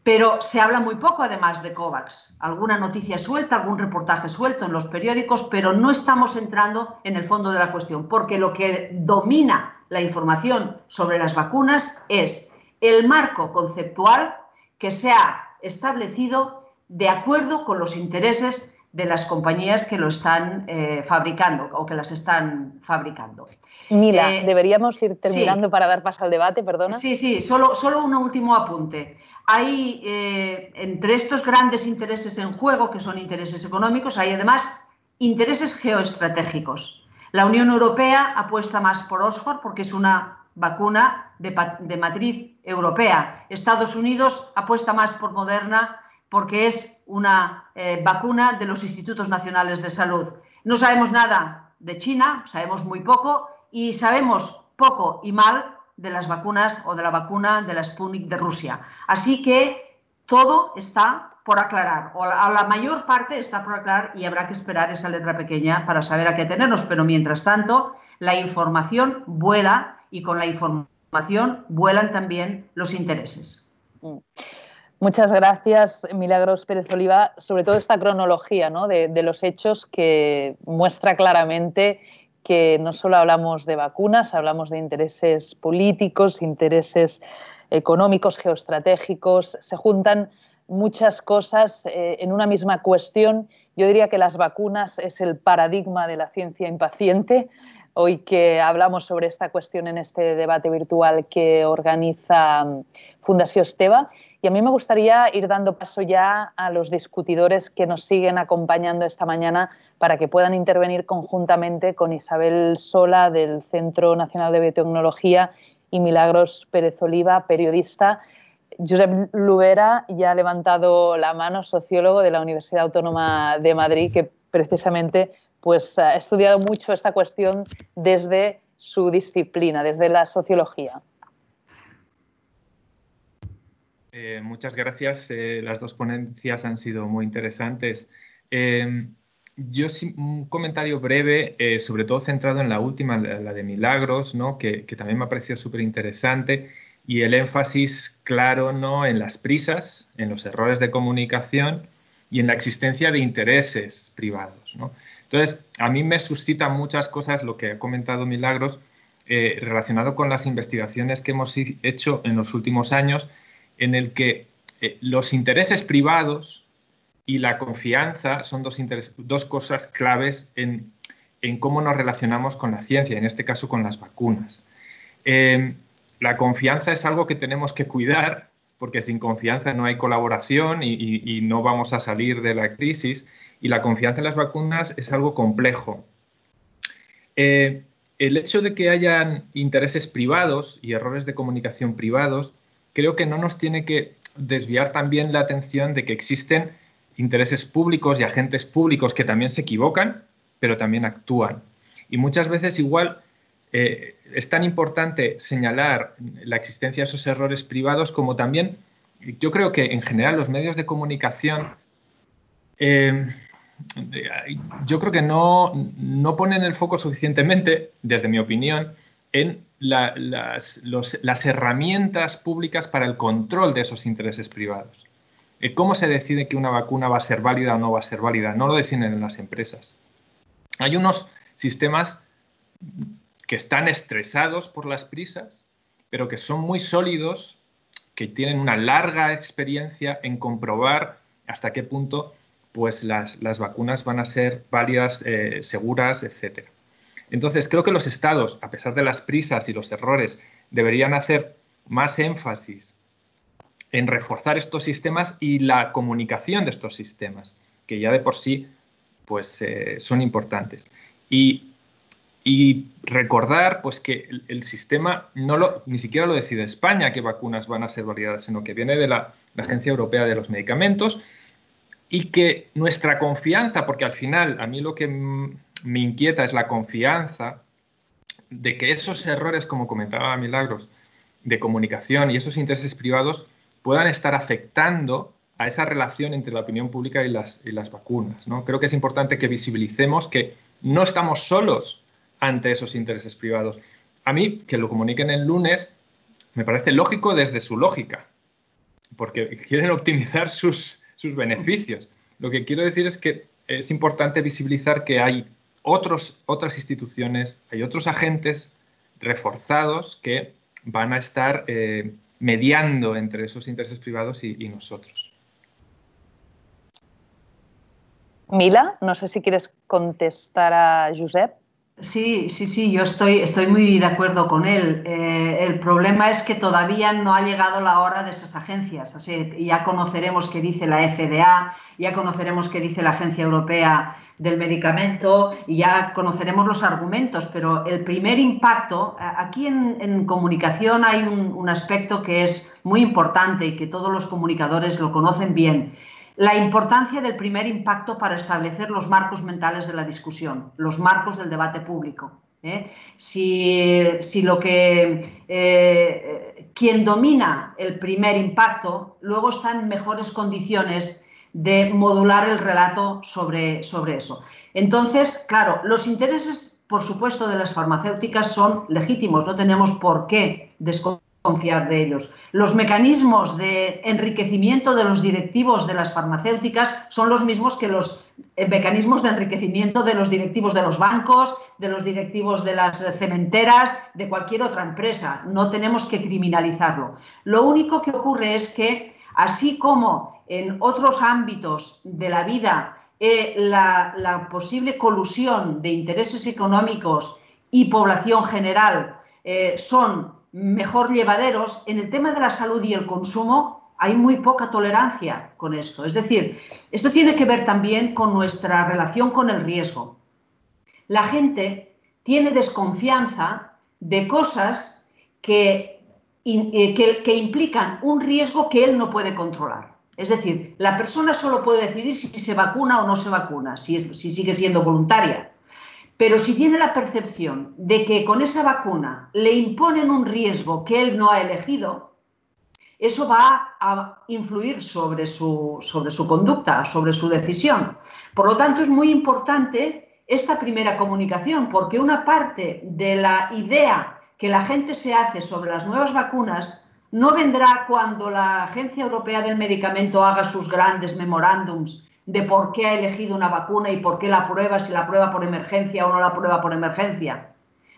Pero se habla muy poco además de COVAX. Alguna noticia suelta, algún reportaje suelto en los periódicos, pero no estamos entrando en el fondo de la cuestión, porque lo que domina la información sobre las vacunas es el marco conceptual que se ha establecido de acuerdo con los intereses de las compañías que lo están fabricando o que las están fabricando. Mila, deberíamos ir terminando, sí, para dar paso al debate, perdona. Sí, solo un último apunte. Hay, entre estos grandes intereses en juego, que son intereses económicos, hay además intereses geoestratégicos. La Unión Europea apuesta más por Oxford porque es una vacuna de matriz europea. Estados Unidos apuesta más por Moderna porque es una vacuna de los Institutos Nacionales de Salud. No sabemos nada de China, sabemos muy poco y sabemos poco y mal de las vacunas o de la vacuna de la Sputnik de Rusia. Así que todo está por aclarar, o la mayor parte está por aclarar y habrá que esperar esa letra pequeña para saber a qué atenernos, pero mientras tanto la información vuela y con la información vuelan también los intereses. Muchas gracias, Milagros Pérez Oliva, sobre todo esta cronología, ¿no?, de los hechos que muestra claramente que no solo hablamos de vacunas, hablamos de intereses políticos, intereses económicos, geoestratégicos, se juntan muchas cosas en una misma cuestión. Yo diría que las vacunas es el paradigma de la ciencia impaciente. Hoy que hablamos sobre esta cuestión en este debate virtual que organiza Fundació Esteve. Y a mí me gustaría ir dando paso ya a los discutidores que nos siguen acompañando esta mañana para que puedan intervenir conjuntamente con Isabel Sola del Centro Nacional de Biotecnología y Milagros Pérez Oliva, periodista. Josep Lubera ya ha levantado la mano, sociólogo de la Universidad Autónoma de Madrid, que precisamente pues, ha estudiado mucho esta cuestión desde su disciplina, desde la sociología. Muchas gracias. Las dos ponencias han sido muy interesantes. Yo un comentario breve, sobre todo centrado en la última, la de Milagros, ¿no?, que también me ha parecido súper interesante, y el énfasis claro, ¿no?, en las prisas, en los errores de comunicación y en la existencia de intereses privados, ¿no? Entonces, a mí me suscita muchas cosas lo que ha comentado Milagros relacionado con las investigaciones que hemos hecho en los últimos años, en el que los intereses privados y la confianza son dos cosas claves en en cómo nos relacionamos con la ciencia, en este caso con las vacunas. La confianza es algo que tenemos que cuidar, porque sin confianza no hay colaboración y no vamos a salir de la crisis, y la confianza en las vacunas es algo complejo. El hecho de que hayan intereses privados y errores de comunicación privados, creo que no nos tiene que desviar también la atención de que existen intereses públicos y agentes públicos que también se equivocan, pero también actúan. Y muchas veces igual es tan importante señalar la existencia de esos errores privados como también, yo creo que en general los medios de comunicación yo creo que no ponen el foco suficientemente, desde mi opinión, en las herramientas públicas para el control de esos intereses privados. ¿Cómo se decide que una vacuna va a ser válida o no va a ser válida? No lo deciden en las empresas. Hay unos sistemas que están estresados por las prisas, pero que son muy sólidos, que tienen una larga experiencia en comprobar hasta qué punto pues, las vacunas van a ser válidas, seguras, etc. Entonces, creo que los estados, a pesar de las prisas y los errores, deberían hacer más énfasis en reforzar estos sistemas y la comunicación de estos sistemas, que ya de por sí pues, son importantes. Y recordar pues, que el sistema ni siquiera lo decide España qué vacunas van a ser validadas, sino que viene de la Agencia Europea de los Medicamentos, y que nuestra confianza, porque al final a mí lo que me inquieta es la confianza de que esos errores, como comentaba Milagros, de comunicación y esos intereses privados puedan estar afectando a esa relación entre la opinión pública y las vacunas, ¿no? Creo que es importante que visibilicemos que no estamos solos ante esos intereses privados. A mí, que lo comuniquen el lunes, me parece lógico desde su lógica, porque quieren optimizar sus beneficios. Lo que quiero decir es que es importante visibilizar que hay otras instituciones, hay otros agentes reforzados que van a estar mediando entre esos intereses privados y nosotros. Mila, no sé si quieres contestar a Josep. Sí, yo estoy muy de acuerdo con él. El problema es que todavía no ha llegado la hora de esas agencias. O sea, ya conoceremos qué dice la FDA, ya conoceremos qué dice la Agencia Europea del Medicamento y ya conoceremos los argumentos, pero el primer impacto, aquí en comunicación hay un aspecto que es muy importante y que todos los comunicadores lo conocen bien. La importancia del primer impacto para establecer los marcos mentales de la discusión, los marcos del debate público. Si lo que quien domina el primer impacto luego está en mejores condiciones de modular el relato sobre eso. Entonces, claro, los intereses, por supuesto, de las farmacéuticas son legítimos, no tenemos por qué desconfiar de ellos. Los mecanismos de enriquecimiento de los directivos de las farmacéuticas son los mismos que los mecanismos de enriquecimiento de los directivos de los bancos, de los directivos de las cementeras, de cualquier otra empresa. No tenemos que criminalizarlo. Lo único que ocurre es que, así como en otros ámbitos de la vida, la posible colusión de intereses económicos y población general son mejor llevaderos, en el tema de la salud y el consumo hay muy poca tolerancia con esto. Es decir, esto tiene que ver también con nuestra relación con el riesgo. La gente tiene desconfianza de cosas que implican un riesgo que él no puede controlar. Es decir, la persona solo puede decidir si se vacuna o no se vacuna, si sigue siendo voluntaria. Pero si tiene la percepción de que con esa vacuna le imponen un riesgo que él no ha elegido, eso va a influir sobre su conducta, sobre su decisión. Por lo tanto, es muy importante esta primera comunicación, porque una parte de la idea que la gente se hace sobre las nuevas vacunas no vendrá cuando la Agencia Europea del Medicamento haga sus grandes memorándums de por qué ha elegido una vacuna y por qué la prueba, si la prueba por emergencia o no la prueba por emergencia.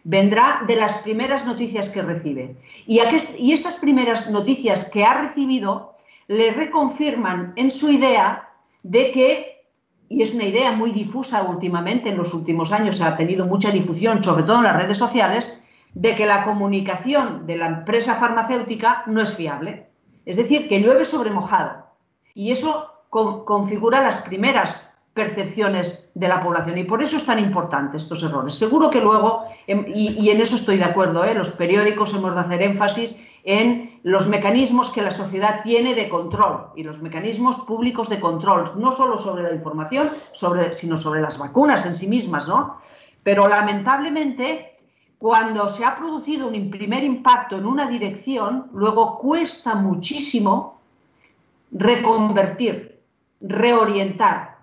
Vendrá de las primeras noticias que recibe. Y estas primeras noticias que ha recibido le reconfirman en su idea de que y es una idea muy difusa últimamente, en los últimos años ha tenido mucha difusión, sobre todo en las redes sociales, de que la comunicación de la empresa farmacéutica no es fiable. Es decir, que llueve sobre mojado. Y eso configura las primeras percepciones de la población. Y por eso es tan importante estos errores. Seguro que luego, y en eso estoy de acuerdo, los periódicos hemos de hacer énfasis en los mecanismos que la sociedad tiene de control y los mecanismos públicos de control, no solo sobre la información, sino sobre las vacunas en sí mismas, ¿no? Pero lamentablemente, cuando se ha producido un primer impacto en una dirección, luego cuesta muchísimo reconvertir, reorientar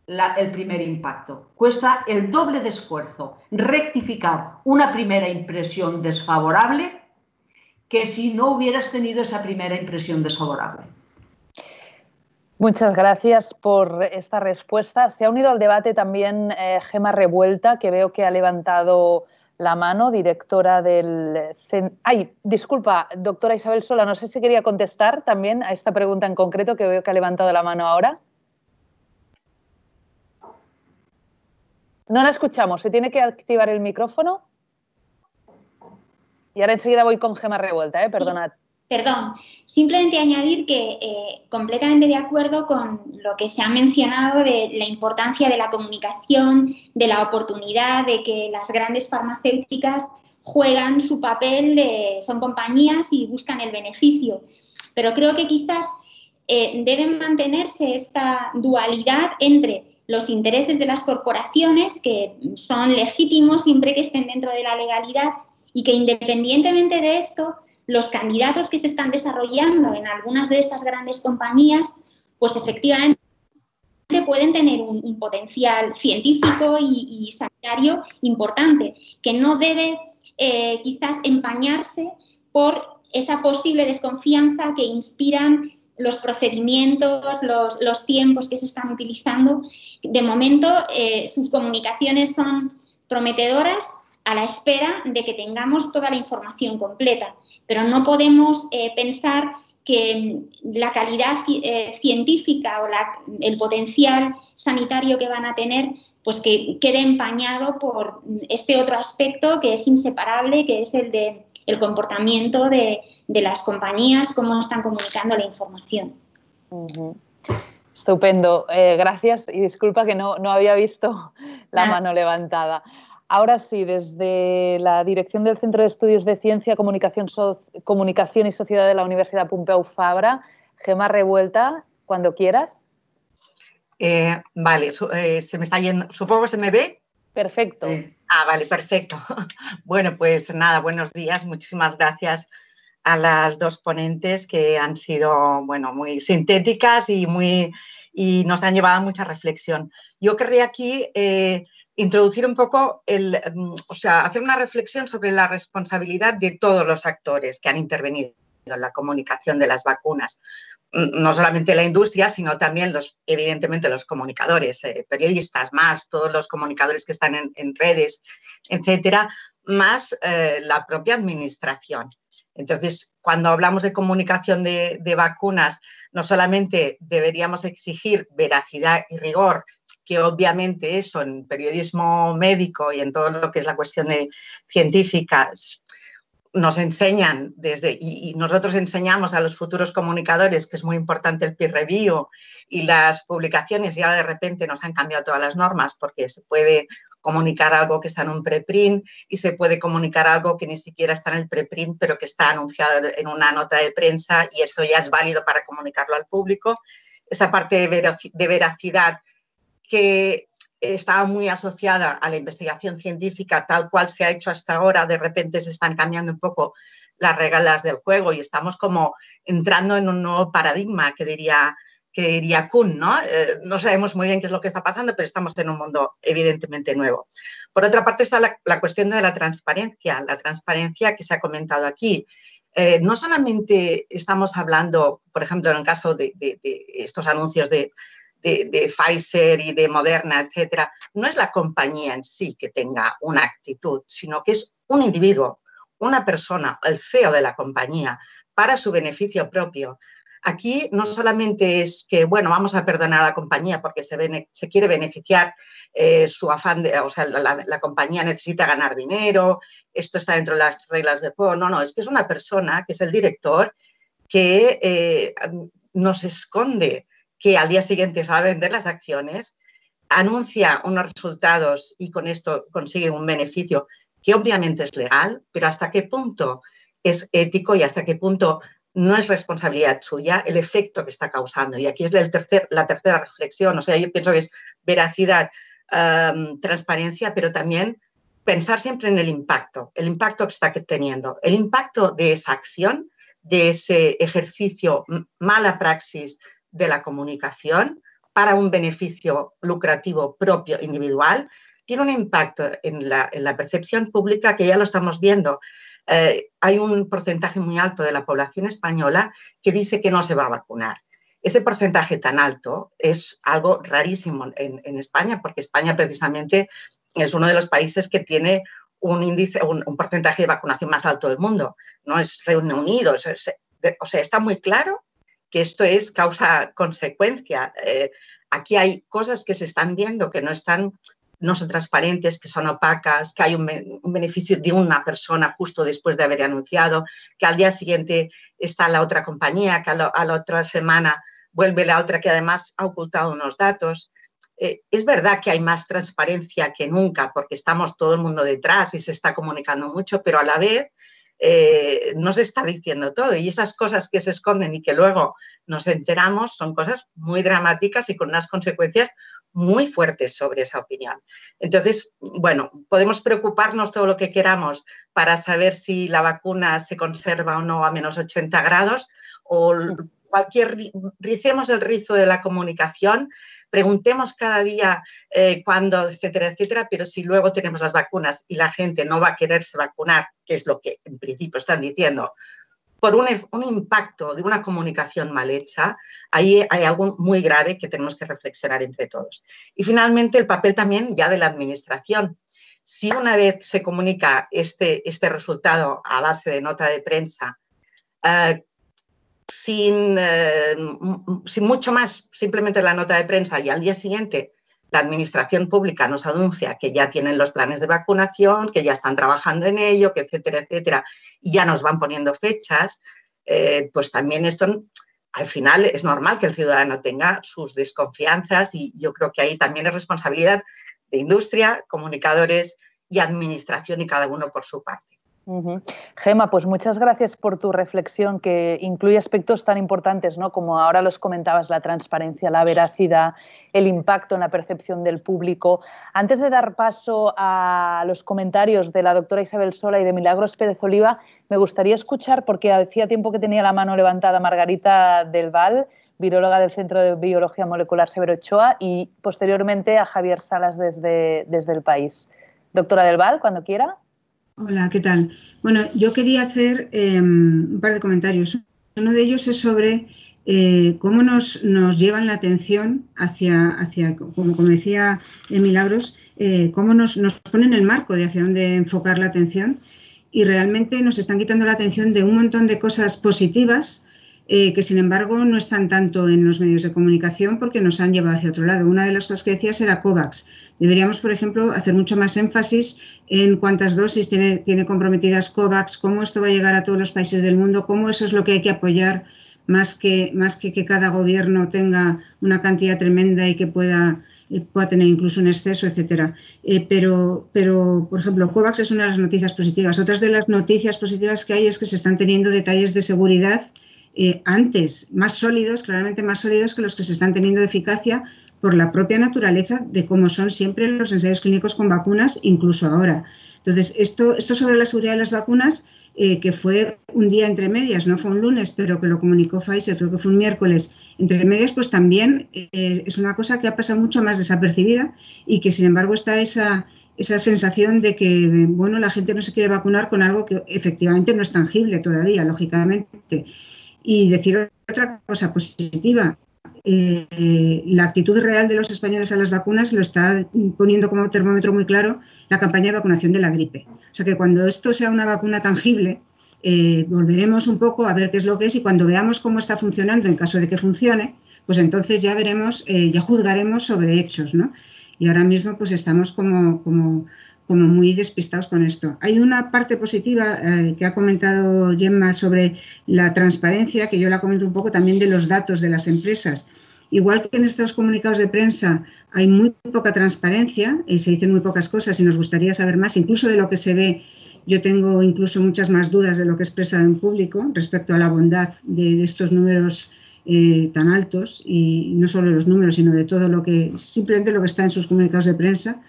el primer impacto. Cuesta el doble de esfuerzo rectificar una primera impresión desfavorable que si no hubieras tenido esa primera impresión desfavorable. Muchas gracias por esta respuesta. Se ha unido al debate también Gemma Revuelta, que veo que ha levantado la mano, directora del... Ay, disculpa, doctora Isabel Sola, no sé si quería contestar también a esta pregunta en concreto, que veo que ha levantado la mano ahora. No la escuchamos, ¿se tiene que activar el micrófono? Y ahora enseguida voy con Gemma Revuelta, perdonad. Sí, perdón, simplemente añadir que completamente de acuerdo con lo que se ha mencionado de la importancia de la comunicación, de la oportunidad, de que las grandes farmacéuticas juegan su papel, son compañías y buscan el beneficio. Pero creo que quizás deben mantenerse esta dualidad entre los intereses de las corporaciones, que son legítimos siempre que estén dentro de la legalidad, y que independientemente de esto, los candidatos que se están desarrollando en algunas de estas grandes compañías, pues efectivamente pueden tener un potencial científico y sanitario importante, que no debe quizás empañarse por esa posible desconfianza que inspiran los procedimientos, los tiempos que se están utilizando. De momento, sus comunicaciones son prometedoras, a la espera de que tengamos toda la información completa. Pero no podemos pensar que la calidad científica o el potencial sanitario que van a tener, pues que quede empañado por este otro aspecto que es inseparable, que es el del comportamiento de las compañías, cómo están comunicando la información. Estupendo. Gracias y disculpa que no había visto la mano levantada. Ahora sí, desde la dirección del Centro de Estudios de Ciencia, Comunicación y Sociedad de la Universidad Pompeu Fabra, Gemma Revuelta, cuando quieras. Vale, se me está yendo. Supongo que se me ve. Perfecto. Vale, perfecto. Bueno, pues nada, buenos días. Muchísimas gracias a las dos ponentes que han sido, bueno, muy sintéticas y nos han llevado a mucha reflexión. Yo querría aquí introducir un poco, hacer una reflexión sobre la responsabilidad de todos los actores que han intervenido en la comunicación de las vacunas. No solamente la industria, sino también, evidentemente, los comunicadores, periodistas, más todos los comunicadores que están en redes, etcétera, más la propia administración. Entonces, cuando hablamos de comunicación de vacunas, no solamente deberíamos exigir veracidad y rigor, que obviamente eso en periodismo médico y en todo lo que es la cuestión científica nos enseñan y nosotros enseñamos a los futuros comunicadores que es muy importante el peer review y las publicaciones, y ahora de repente nos han cambiado todas las normas porque se puede comunicar algo que está en un preprint y se puede comunicar algo que ni siquiera está en el preprint pero que está anunciado en una nota de prensa y eso ya es válido para comunicarlo al público. Esa parte de veracidad que estaba muy asociada a la investigación científica tal cual se ha hecho hasta ahora, de repente se están cambiando un poco las reglas del juego y estamos como entrando en un nuevo paradigma que diría Kuhn, ¿no? No sabemos muy bien qué es lo que está pasando, pero estamos en un mundo evidentemente nuevo. Por otra parte está la cuestión de la transparencia que se ha comentado aquí. No solamente estamos hablando, por ejemplo, en el caso de estos anuncios de Pfizer y de Moderna, etcétera, no es la compañía en sí que tenga una actitud, sino que es un individuo, una persona, el CEO de la compañía, para su beneficio propio, Aquí no solamente es que, bueno, vamos a perdonar a la compañía porque se quiere beneficiar su afán, o sea, la compañía necesita ganar dinero, esto está dentro de las reglas de juego. No, es que es una persona, que es el director, que nos esconde que al día siguiente va a vender las acciones, anuncia unos resultados y con esto consigue un beneficio que obviamente es legal, pero hasta qué punto es ético y hasta qué punto no es responsabilidad suya el efecto que está causando. Y aquí es la tercera reflexión. O sea, yo pienso que es veracidad, transparencia, pero también pensar siempre en el impacto que está teniendo, el impacto de esa acción, de ese ejercicio, mala praxis de la comunicación para un beneficio lucrativo propio, individual, tiene un impacto en la percepción pública que ya lo estamos viendo. Hay un porcentaje muy alto de la población española que dice que no se va a vacunar. Ese porcentaje tan alto es algo rarísimo en España, porque España precisamente es uno de los países que tiene un porcentaje de vacunación más alto del mundo. No es Reino Unido, o sea, está muy claro que esto es causa-consecuencia. Aquí hay cosas que se están viendo que no son transparentes, que son opacas, que hay un beneficio de una persona justo después de haber anunciado, que al día siguiente está la otra compañía, que a la otra semana vuelve la otra que además ha ocultado unos datos. Es verdad que hay más transparencia que nunca porque estamos todo el mundo detrás y se está comunicando mucho, pero a la vez no se está diciendo todo, y esas cosas que se esconden y que luego nos enteramos son cosas muy dramáticas y con unas consecuencias muy fuertes sobre esa opinión. Entonces, bueno, podemos preocuparnos todo lo que queramos para saber si la vacuna se conserva o no a menos 80 grados o ricemos el rizo de la comunicación, preguntemos cada día cuándo, etcétera, etcétera, pero si luego tenemos las vacunas y la gente no va a quererse vacunar, que es lo que en principio están diciendo, por un impacto de una comunicación mal hecha, ahí hay algo muy grave que tenemos que reflexionar entre todos. Y finalmente el papel también ya de la administración. Si una vez se comunica este resultado a base de nota de prensa, sin mucho más, simplemente la nota de prensa, y al día siguiente la administración pública nos anuncia que ya tienen los planes de vacunación, que ya están trabajando en ello, que etcétera, etcétera, y ya nos van poniendo fechas, pues también esto, al final es normal que el ciudadano tenga sus desconfianzas, y yo creo que ahí también es responsabilidad de industria, comunicadores y administración, y cada uno por su parte. Gemma, pues muchas gracias por tu reflexión, que incluye aspectos tan importantes, ¿no?, como ahora los comentabas, la transparencia, la veracidad, el impacto en la percepción del público. Antes de dar paso a los comentarios de la doctora Isabel Sola y de Milagros Pérez Oliva, me gustaría escuchar, porque hacía tiempo que tenía la mano levantada, Margarita del Val, viróloga del Centro de Biología Molecular Severo Ochoa, y posteriormente a Javier Salas desde El País. Doctora del Val, cuando quiera. Hola, ¿qué tal? Bueno, yo quería hacer un par de comentarios. Uno de ellos es sobre cómo nos llevan la atención hacia como decía Milagros, cómo nos ponen el marco de hacia dónde enfocar la atención, y realmente nos están quitando la atención de un montón de cosas positivas que sin embargo no están tanto en los medios de comunicación porque nos han llevado hacia otro lado. Una de las cosas que decías era COVAX. Deberíamos, por ejemplo, hacer mucho más énfasis en cuántas dosis tiene comprometidas COVAX, cómo esto va a llegar a todos los países del mundo, cómo eso es lo que hay que apoyar, más que cada gobierno tenga una cantidad tremenda y que pueda tener incluso un exceso, etcétera. Pero, por ejemplo, COVAX es una de las noticias positivas. Otras de las noticias positivas que hay es que se están teniendo detalles de seguridad antes, más sólidos, claramente más sólidos que los que se están teniendo de eficacia por la propia naturaleza de cómo son siempre los ensayos clínicos con vacunas, incluso ahora. Entonces, esto sobre la seguridad de las vacunas, que fue un día entre medias, no fue un lunes, pero que lo comunicó Pfizer, creo que fue un miércoles, entre medias, pues también es una cosa que ha pasado mucho más desapercibida y que, sin embargo, está esa sensación de que, bueno, la gente no se quiere vacunar con algo que efectivamente no es tangible todavía, lógicamente. Y decir otra cosa positiva, la actitud real de los españoles a las vacunas lo está poniendo como termómetro muy claro la campaña de vacunación de la gripe. O sea que cuando esto sea una vacuna tangible, volveremos un poco a ver qué es lo que es y cuando veamos cómo está funcionando, en caso de que funcione, pues entonces ya veremos, ya juzgaremos sobre hechos, ¿no? Y ahora mismo pues estamos como muy despistados con esto. Hay una parte positiva que ha comentado Gemma sobre la transparencia, que yo la comento un poco también de los datos de las empresas. Igual que en estos comunicados de prensa hay muy poca transparencia y se dicen muy pocas cosas y nos gustaría saber más, incluso de lo que se ve. Yo tengo incluso muchas más dudas de lo que he expresado en público respecto a la bondad de estos números tan altos, y no solo los números, sino de todo lo que, simplemente lo que está en sus comunicados de prensa.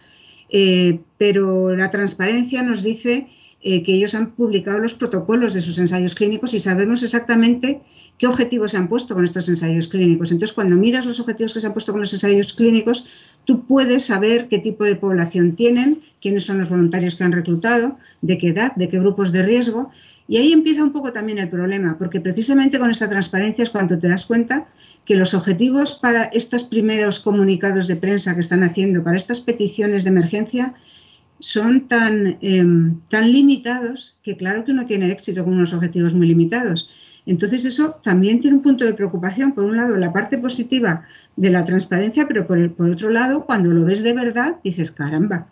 Pero la transparencia nos dice que ellos han publicado los protocolos de sus ensayos clínicos y sabemos exactamente qué objetivos se han puesto con estos ensayos clínicos. Entonces, cuando miras los objetivos que se han puesto con los ensayos clínicos, tú puedes saber qué tipo de población tienen, quiénes son los voluntarios que han reclutado, de qué edad, de qué grupos de riesgo. Y ahí empieza un poco también el problema, porque precisamente con esta transparencia es cuando te das cuenta que los objetivos para estos primeros comunicados de prensa que están haciendo, para estas peticiones de emergencia, son tan limitados que claro que uno tiene éxito con unos objetivos muy limitados. Entonces eso también tiene un punto de preocupación. Por un lado, la parte positiva de la transparencia, pero por otro lado, cuando lo ves de verdad, dices, caramba,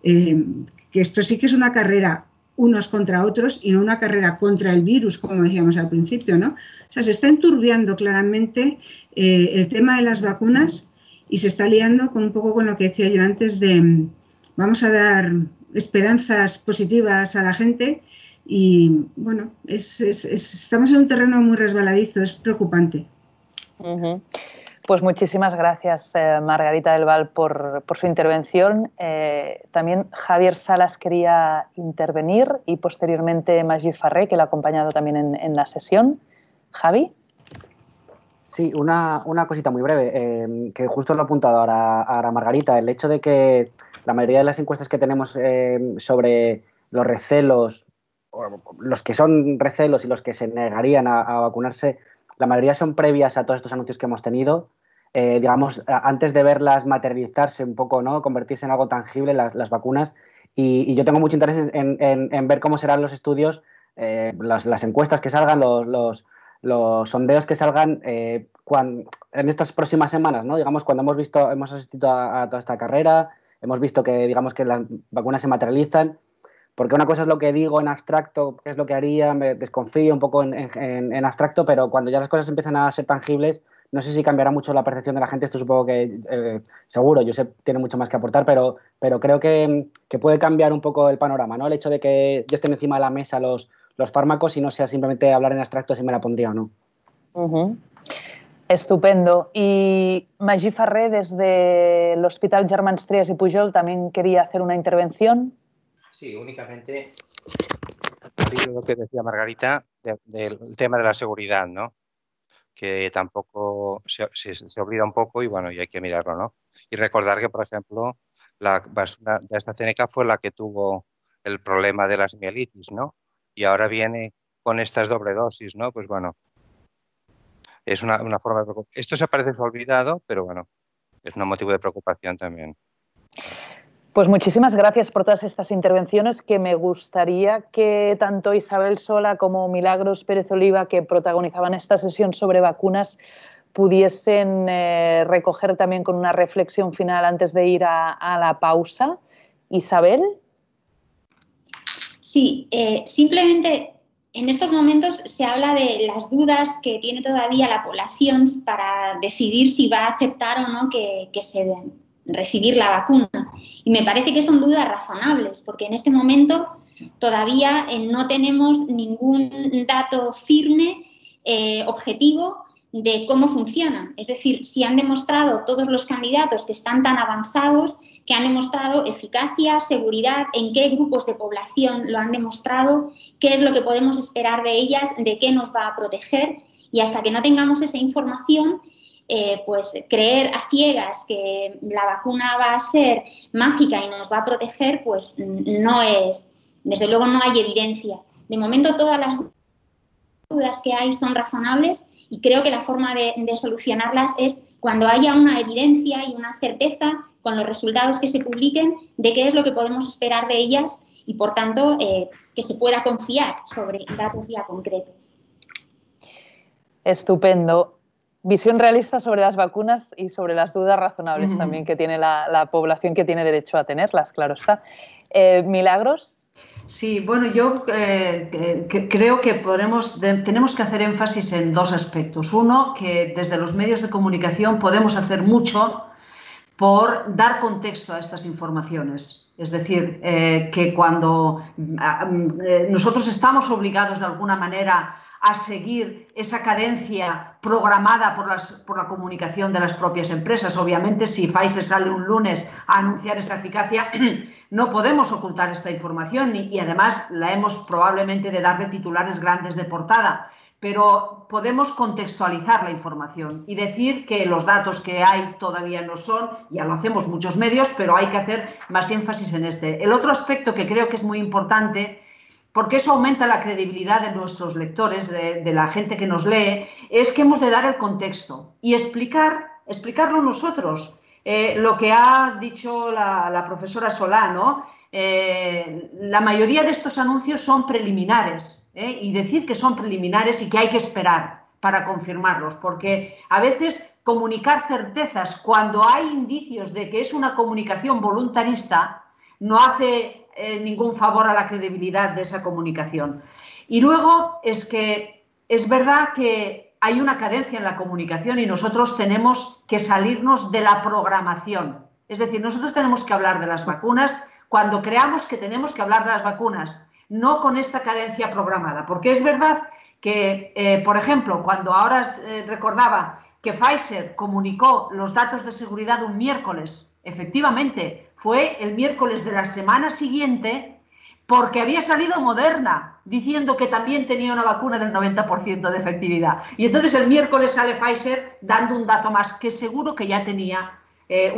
que esto sí que es una carrera unos contra otros y no una carrera contra el virus, como decíamos al principio, ¿no? O sea, se está enturbiando claramente el tema de las vacunas y se está liando con un poco con lo que decía yo antes de vamos a dar esperanzas positivas a la gente y, bueno, estamos en un terreno muy resbaladizo, es preocupante. Uh-huh. Pues muchísimas gracias, Margarita del Val, por su intervención. También Javier Salas quería intervenir y posteriormente Magí Ferrer, que la ha acompañado también en la sesión. Javi. Sí, una cosita muy breve, que justo lo ha apuntado ahora Margarita, el hecho de que la mayoría de las encuestas que tenemos sobre los recelos, los que son recelos y los que se negarían a vacunarse, la mayoría son previas a todos estos anuncios que hemos tenido. Digamos, antes de verlas materializarse un poco, ¿no? Convertirse en algo tangible las vacunas, y yo tengo mucho interés en ver cómo serán los estudios, las encuestas que salgan, los sondeos que salgan en estas próximas semanas, ¿no? Digamos, cuando hemos asistido a toda esta carrera, hemos visto que, digamos, que las vacunas se materializan, porque una cosa es lo que digo en abstracto, qué es lo que haría, me desconfío un poco en abstracto, pero cuando ya las cosas empiezan a ser tangibles, no sé si cambiará mucho la percepción de la gente. Esto supongo que, seguro, Josep tiene mucho más que aportar, pero creo que puede cambiar un poco el panorama, ¿no? El hecho de que ya estén encima de la mesa los fármacos y no sea simplemente hablar en abstracto si me la pondría o no. Uh-huh. Estupendo. Y Magí Ferrer, desde el Hospital Germans Trias y Pujol, también quería hacer una intervención. Sí, únicamente lo que decía Margarita del tema de la seguridad, ¿no? Que tampoco se olvida un poco y bueno, y hay que mirarlo, ¿no? Y recordar que, por ejemplo, la vacuna de AstraZeneca fue la que tuvo el problema de las mielitis, ¿no? Y ahora viene con estas doble dosis, ¿no? Pues bueno, es una forma de preocupación. Esto se parece olvidado, pero bueno, es un motivo de preocupación también. Pues muchísimas gracias por todas estas intervenciones, que me gustaría que tanto Isabel Sola como Milagros Pérez Oliva, que protagonizaban esta sesión sobre vacunas, pudiesen recoger también con una reflexión final antes de ir a la pausa. Isabel. Sí, simplemente en estos momentos se habla de las dudas que tiene todavía la población para decidir si va a aceptar o no que se recibir la vacuna. Y me parece que son dudas razonables, porque en este momento todavía no tenemos ningún dato firme, objetivo, de cómo funcionan. Es decir, si han demostrado todos los candidatos que están tan avanzados, que han demostrado eficacia, seguridad, en qué grupos de población lo han demostrado, qué es lo que podemos esperar de ellas, de qué nos va a proteger, y hasta que no tengamos esa información, pues creer a ciegas que la vacuna va a ser mágica y nos va a proteger, pues no es, desde luego no hay evidencia. De momento todas las dudas que hay son razonables y creo que la forma de solucionarlas es cuando haya una evidencia y una certeza con los resultados que se publiquen de qué es lo que podemos esperar de ellas y, por tanto, que se pueda confiar sobre datos ya concretos. Estupendo. Visión realista sobre las vacunas y sobre las dudas razonables también que tiene la población que tiene derecho a tenerlas, claro está. Milagros. Sí, bueno, yo creo que tenemos que hacer énfasis en dos aspectos. Uno, que desde los medios de comunicación podemos hacer mucho por dar contexto a estas informaciones. Es decir, que cuando nosotros estamos obligados de alguna manera a seguir esa cadencia programada por la comunicación de las propias empresas. Obviamente, si Pfizer sale un lunes a anunciar esa eficacia, no podemos ocultar esta información y además la hemos probablemente de darle titulares grandes de portada, pero podemos contextualizar la información y decir que los datos que hay todavía no son, ya lo hacemos muchos medios, pero hay que hacer más énfasis en este. El otro aspecto que creo que es muy importante, porque eso aumenta la credibilidad de nuestros lectores, de la gente que nos lee, es que hemos de dar el contexto y explicarlo nosotros. Lo que ha dicho la profesora Solá, ¿no? La mayoría de estos anuncios son preliminares, y decir que son preliminares y que hay que esperar para confirmarlos, porque a veces comunicar certezas cuando hay indicios de que es una comunicación voluntarista no hace ningún favor a la credibilidad de esa comunicación. Y luego es que es verdad que hay una cadencia en la comunicación y nosotros tenemos que salirnos de la programación. Es decir, nosotros tenemos que hablar de las vacunas cuando creamos que tenemos que hablar de las vacunas, no con esta cadencia programada. Porque es verdad que, por ejemplo, cuando ahora recordaba que Pfizer comunicó los datos de seguridad un miércoles, efectivamente, fue el miércoles de la semana siguiente porque había salido Moderna diciendo que también tenía una vacuna del 90% de efectividad. Y entonces el miércoles sale Pfizer dando un dato más que seguro que ya tenía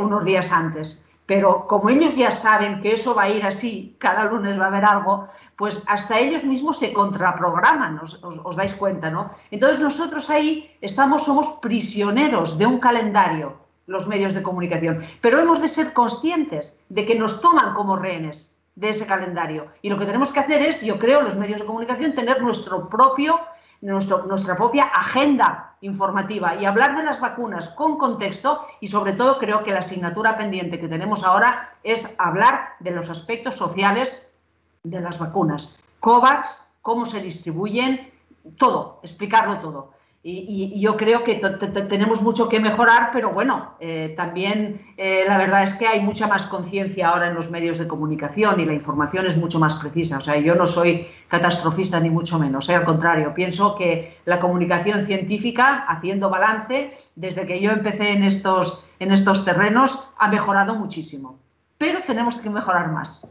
unos días antes. Pero como ellos ya saben que eso va a ir así, cada lunes va a haber algo, pues hasta ellos mismos se contraprograman, os dais cuenta, ¿no? Entonces nosotros ahí somos prisioneros de un calendario, los medios de comunicación, pero hemos de ser conscientes de que nos toman como rehenes de ese calendario y lo que tenemos que hacer es, yo creo, los medios de comunicación tener nuestra propia agenda informativa y hablar de las vacunas con contexto y sobre todo creo que la asignatura pendiente que tenemos ahora es hablar de los aspectos sociales de las vacunas, COVAX, cómo se distribuyen, todo, explicarlo todo. Y yo creo que tenemos mucho que mejorar, pero bueno, también la verdad es que hay mucha más conciencia ahora en los medios de comunicación y la información es mucho más precisa. O sea, yo no soy catastrofista ni mucho menos, al contrario, pienso que la comunicación científica, haciendo balance, desde que yo empecé en estos terrenos, ha mejorado muchísimo. Pero tenemos que mejorar más.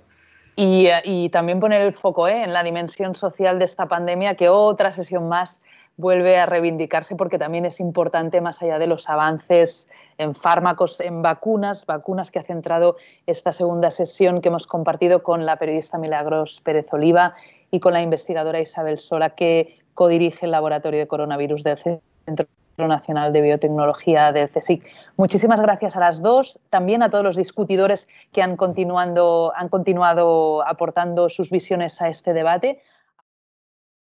Y también poner el foco en la dimensión social de esta pandemia, que otra sesión más vuelve a reivindicarse porque también es importante más allá de los avances en fármacos, en vacunas que ha centrado esta segunda sesión que hemos compartido con la periodista Milagros Pérez Oliva y con la investigadora Isabel Sola, que codirige el laboratorio de coronavirus del Centro Nacional de Biotecnología del CSIC. Muchísimas gracias a las dos, también a todos los discutidores que han continuado aportando sus visiones a este debate.